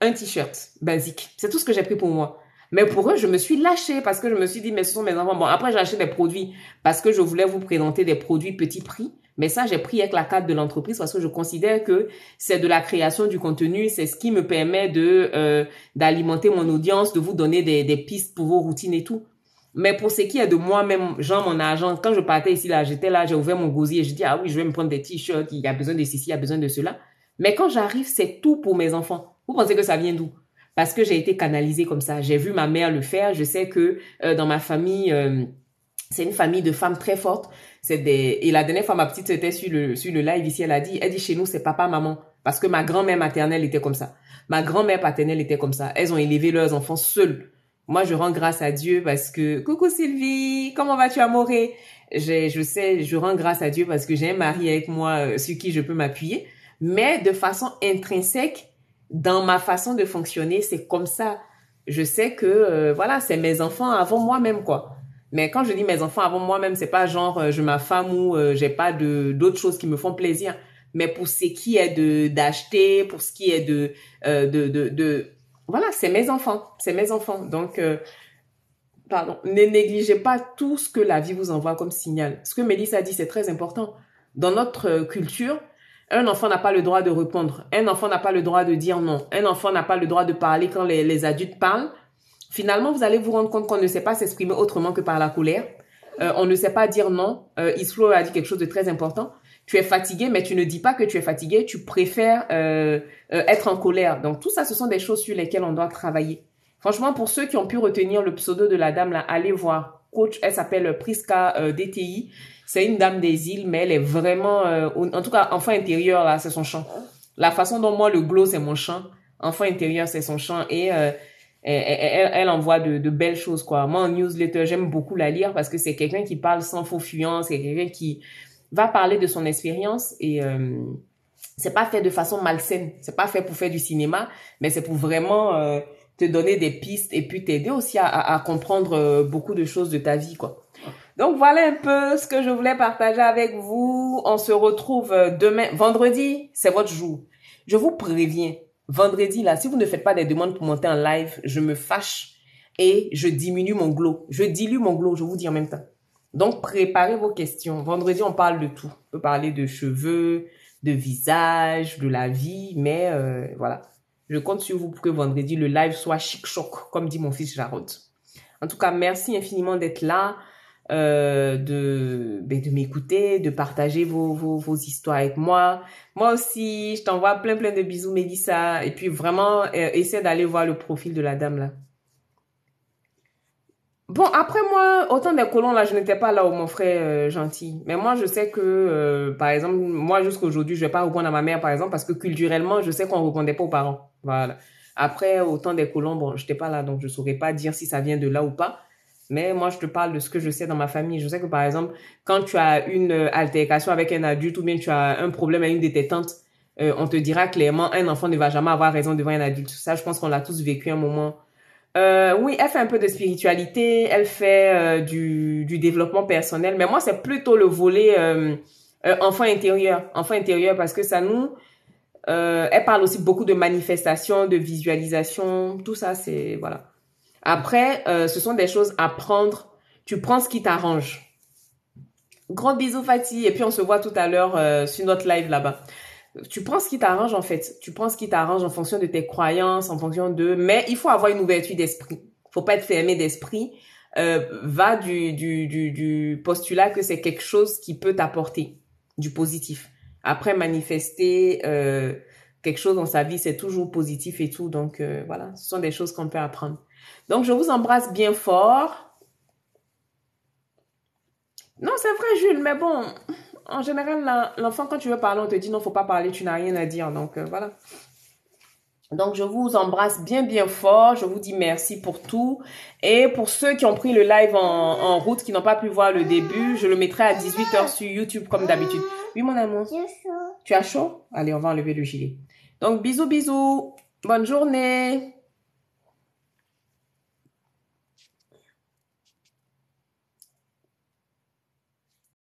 un t-shirt basique. C'est tout ce que j'ai pris pour moi. Mais pour eux, je me suis lâchée parce que je me suis dit, mais ce sont mes enfants. Bon, après, j'ai acheté des produits parce que je voulais vous présenter des produits petit prix. Mais ça, j'ai pris avec la carte de l'entreprise parce que je considère que c'est de la création du contenu. C'est ce qui me permet d'alimenter mon audience, de vous donner des pistes pour vos routines et tout. Mais pour ce qui est de moi-même, genre mon argent, quand je partais ici, là, j'étais là, j'ai ouvert mon gosier et je dis, ah oui, je vais me prendre des t-shirts, il y a besoin de ceci, il y a besoin de cela. Mais quand j'arrive, c'est tout pour mes enfants. Vous pensez que ça vient d'où? Parce que j'ai été canalisée comme ça. J'ai vu ma mère le faire. Je sais que dans ma famille, c'est une famille de femmes très fortes. Et la dernière fois, ma petite était sur le live ici, elle dit chez nous, c'est papa, maman. Parce que ma grand-mère maternelle était comme ça. Ma grand-mère paternelle était comme ça. Elles ont élevé leurs enfants seules. Moi, je rends grâce à Dieu parce que, coucou Sylvie, comment vas-tu, amorée? Je rends grâce à Dieu parce que j'ai un mari avec moi sur qui je peux m'appuyer. Mais de façon intrinsèque, dans ma façon de fonctionner, c'est comme ça. Je sais que, voilà, c'est mes enfants avant moi-même, quoi. Mais quand je dis mes enfants avant moi-même, c'est pas genre je m'affame ou j'ai pas d'autres choses qui me font plaisir. Mais pour ce qui est d'acheter, pour ce qui est voilà, c'est mes enfants, c'est mes enfants. Donc, pardon, ne négligez pas tout ce que la vie vous envoie comme signal. Ce que Mélissa a dit, c'est très important. Dans notre culture, un enfant n'a pas le droit de répondre. Un enfant n'a pas le droit de dire non. Un enfant n'a pas le droit de parler quand les adultes parlent. Finalement, vous allez vous rendre compte qu'on ne sait pas s'exprimer autrement que par la colère. On ne sait pas dire non. Islo a dit quelque chose de très important. Tu es fatigué, mais tu ne dis pas que tu es fatigué. Tu préfères être en colère. Donc, tout ça, ce sont des choses sur lesquelles on doit travailler. Franchement, pour ceux qui ont pu retenir le pseudo de la dame, là, allez voir. Coach, elle s'appelle Priska DTI. C'est une dame des îles, mais elle est vraiment... en tout cas, enfant intérieur, là, c'est son chant. La façon dont moi, le glow, c'est mon chant. Enfant intérieur, c'est son chant. Et elle envoie de belles choses, quoi. Moi, en newsletter, j'aime beaucoup la lire parce que c'est quelqu'un qui parle sans faux fuyant. C'est quelqu'un qui va parler de son expérience et c'est pas fait de façon malsaine. C'est pas fait pour faire du cinéma, mais c'est pour vraiment te donner des pistes et puis t'aider aussi à comprendre beaucoup de choses de ta vie, quoi. Donc, voilà un peu ce que je voulais partager avec vous. On se retrouve demain. Vendredi, c'est votre jour. Je vous préviens. Vendredi, là, si vous ne faites pas des demandes pour monter en live, je me fâche et je diminue mon glow. Je dilue mon glow, je vous dis en même temps. Donc, préparez vos questions. Vendredi, on parle de tout. On peut parler de cheveux, de visage, de la vie, mais voilà. Je compte sur vous pour que vendredi, le live soit chic-choc, comme dit mon fils Jarod. En tout cas, merci infiniment d'être là. De m'écouter, de partager vos histoires avec moi. Moi aussi, je t'envoie plein de bisous, Mélissa. Et puis vraiment, essaie d'aller voir le profil de la dame là. Bon, après moi, autant des colons là, je n'étais pas là où mon frère gentil. Mais moi, je sais que, par exemple, moi jusqu'à aujourd'hui, je vais pas répondre à ma mère, par exemple, parce que culturellement, je sais qu'on répondait pas aux parents. Voilà. Après, autant des colons, bon, j'étais pas là, donc je saurais pas dire si ça vient de là ou pas. Mais moi, je te parle de ce que je sais dans ma famille. Je sais que, par exemple, quand tu as une altercation avec un adulte ou bien tu as un problème avec une de tes tantes, on te dira clairement, un enfant ne va jamais avoir raison devant un adulte. Ça, je pense qu'on l'a tous vécu un moment. Oui, elle fait un peu de spiritualité, elle fait du développement personnel. Mais moi, c'est plutôt le volet enfant intérieur. Enfant intérieur parce que ça nous... elle parle aussi beaucoup de manifestation, de visualisation. Tout ça, c'est... Voilà. Après, ce sont des choses à prendre. Tu prends ce qui t'arrange. Gros bisous, Fatih. Et puis, on se voit tout à l'heure sur notre live là-bas. Tu prends ce qui t'arrange, en fait. Tu prends ce qui t'arrange en fonction de tes croyances, en fonction de... Mais il faut avoir une ouverture d'esprit. Faut pas être fermé d'esprit. Va du postulat que c'est quelque chose qui peut t'apporter du positif. Après, manifester quelque chose dans sa vie, c'est toujours positif et tout. Donc, voilà, ce sont des choses qu'on peut apprendre. Donc, je vous embrasse bien fort. Non, c'est vrai, Jules, mais bon, en général, l'enfant, quand tu veux parler, on te dit non, faut pas parler, tu n'as rien à dire. Donc, voilà. Donc, je vous embrasse bien, bien fort. Je vous dis merci pour tout. Et pour ceux qui ont pris le live en route, qui n'ont pas pu voir le début, je le mettrai à 18h sur YouTube comme d'habitude. Oui, mon amour. J'ai chaud. Tu as chaud? Allez, on va enlever le gilet. Donc, bisous, bisous. Bonne journée.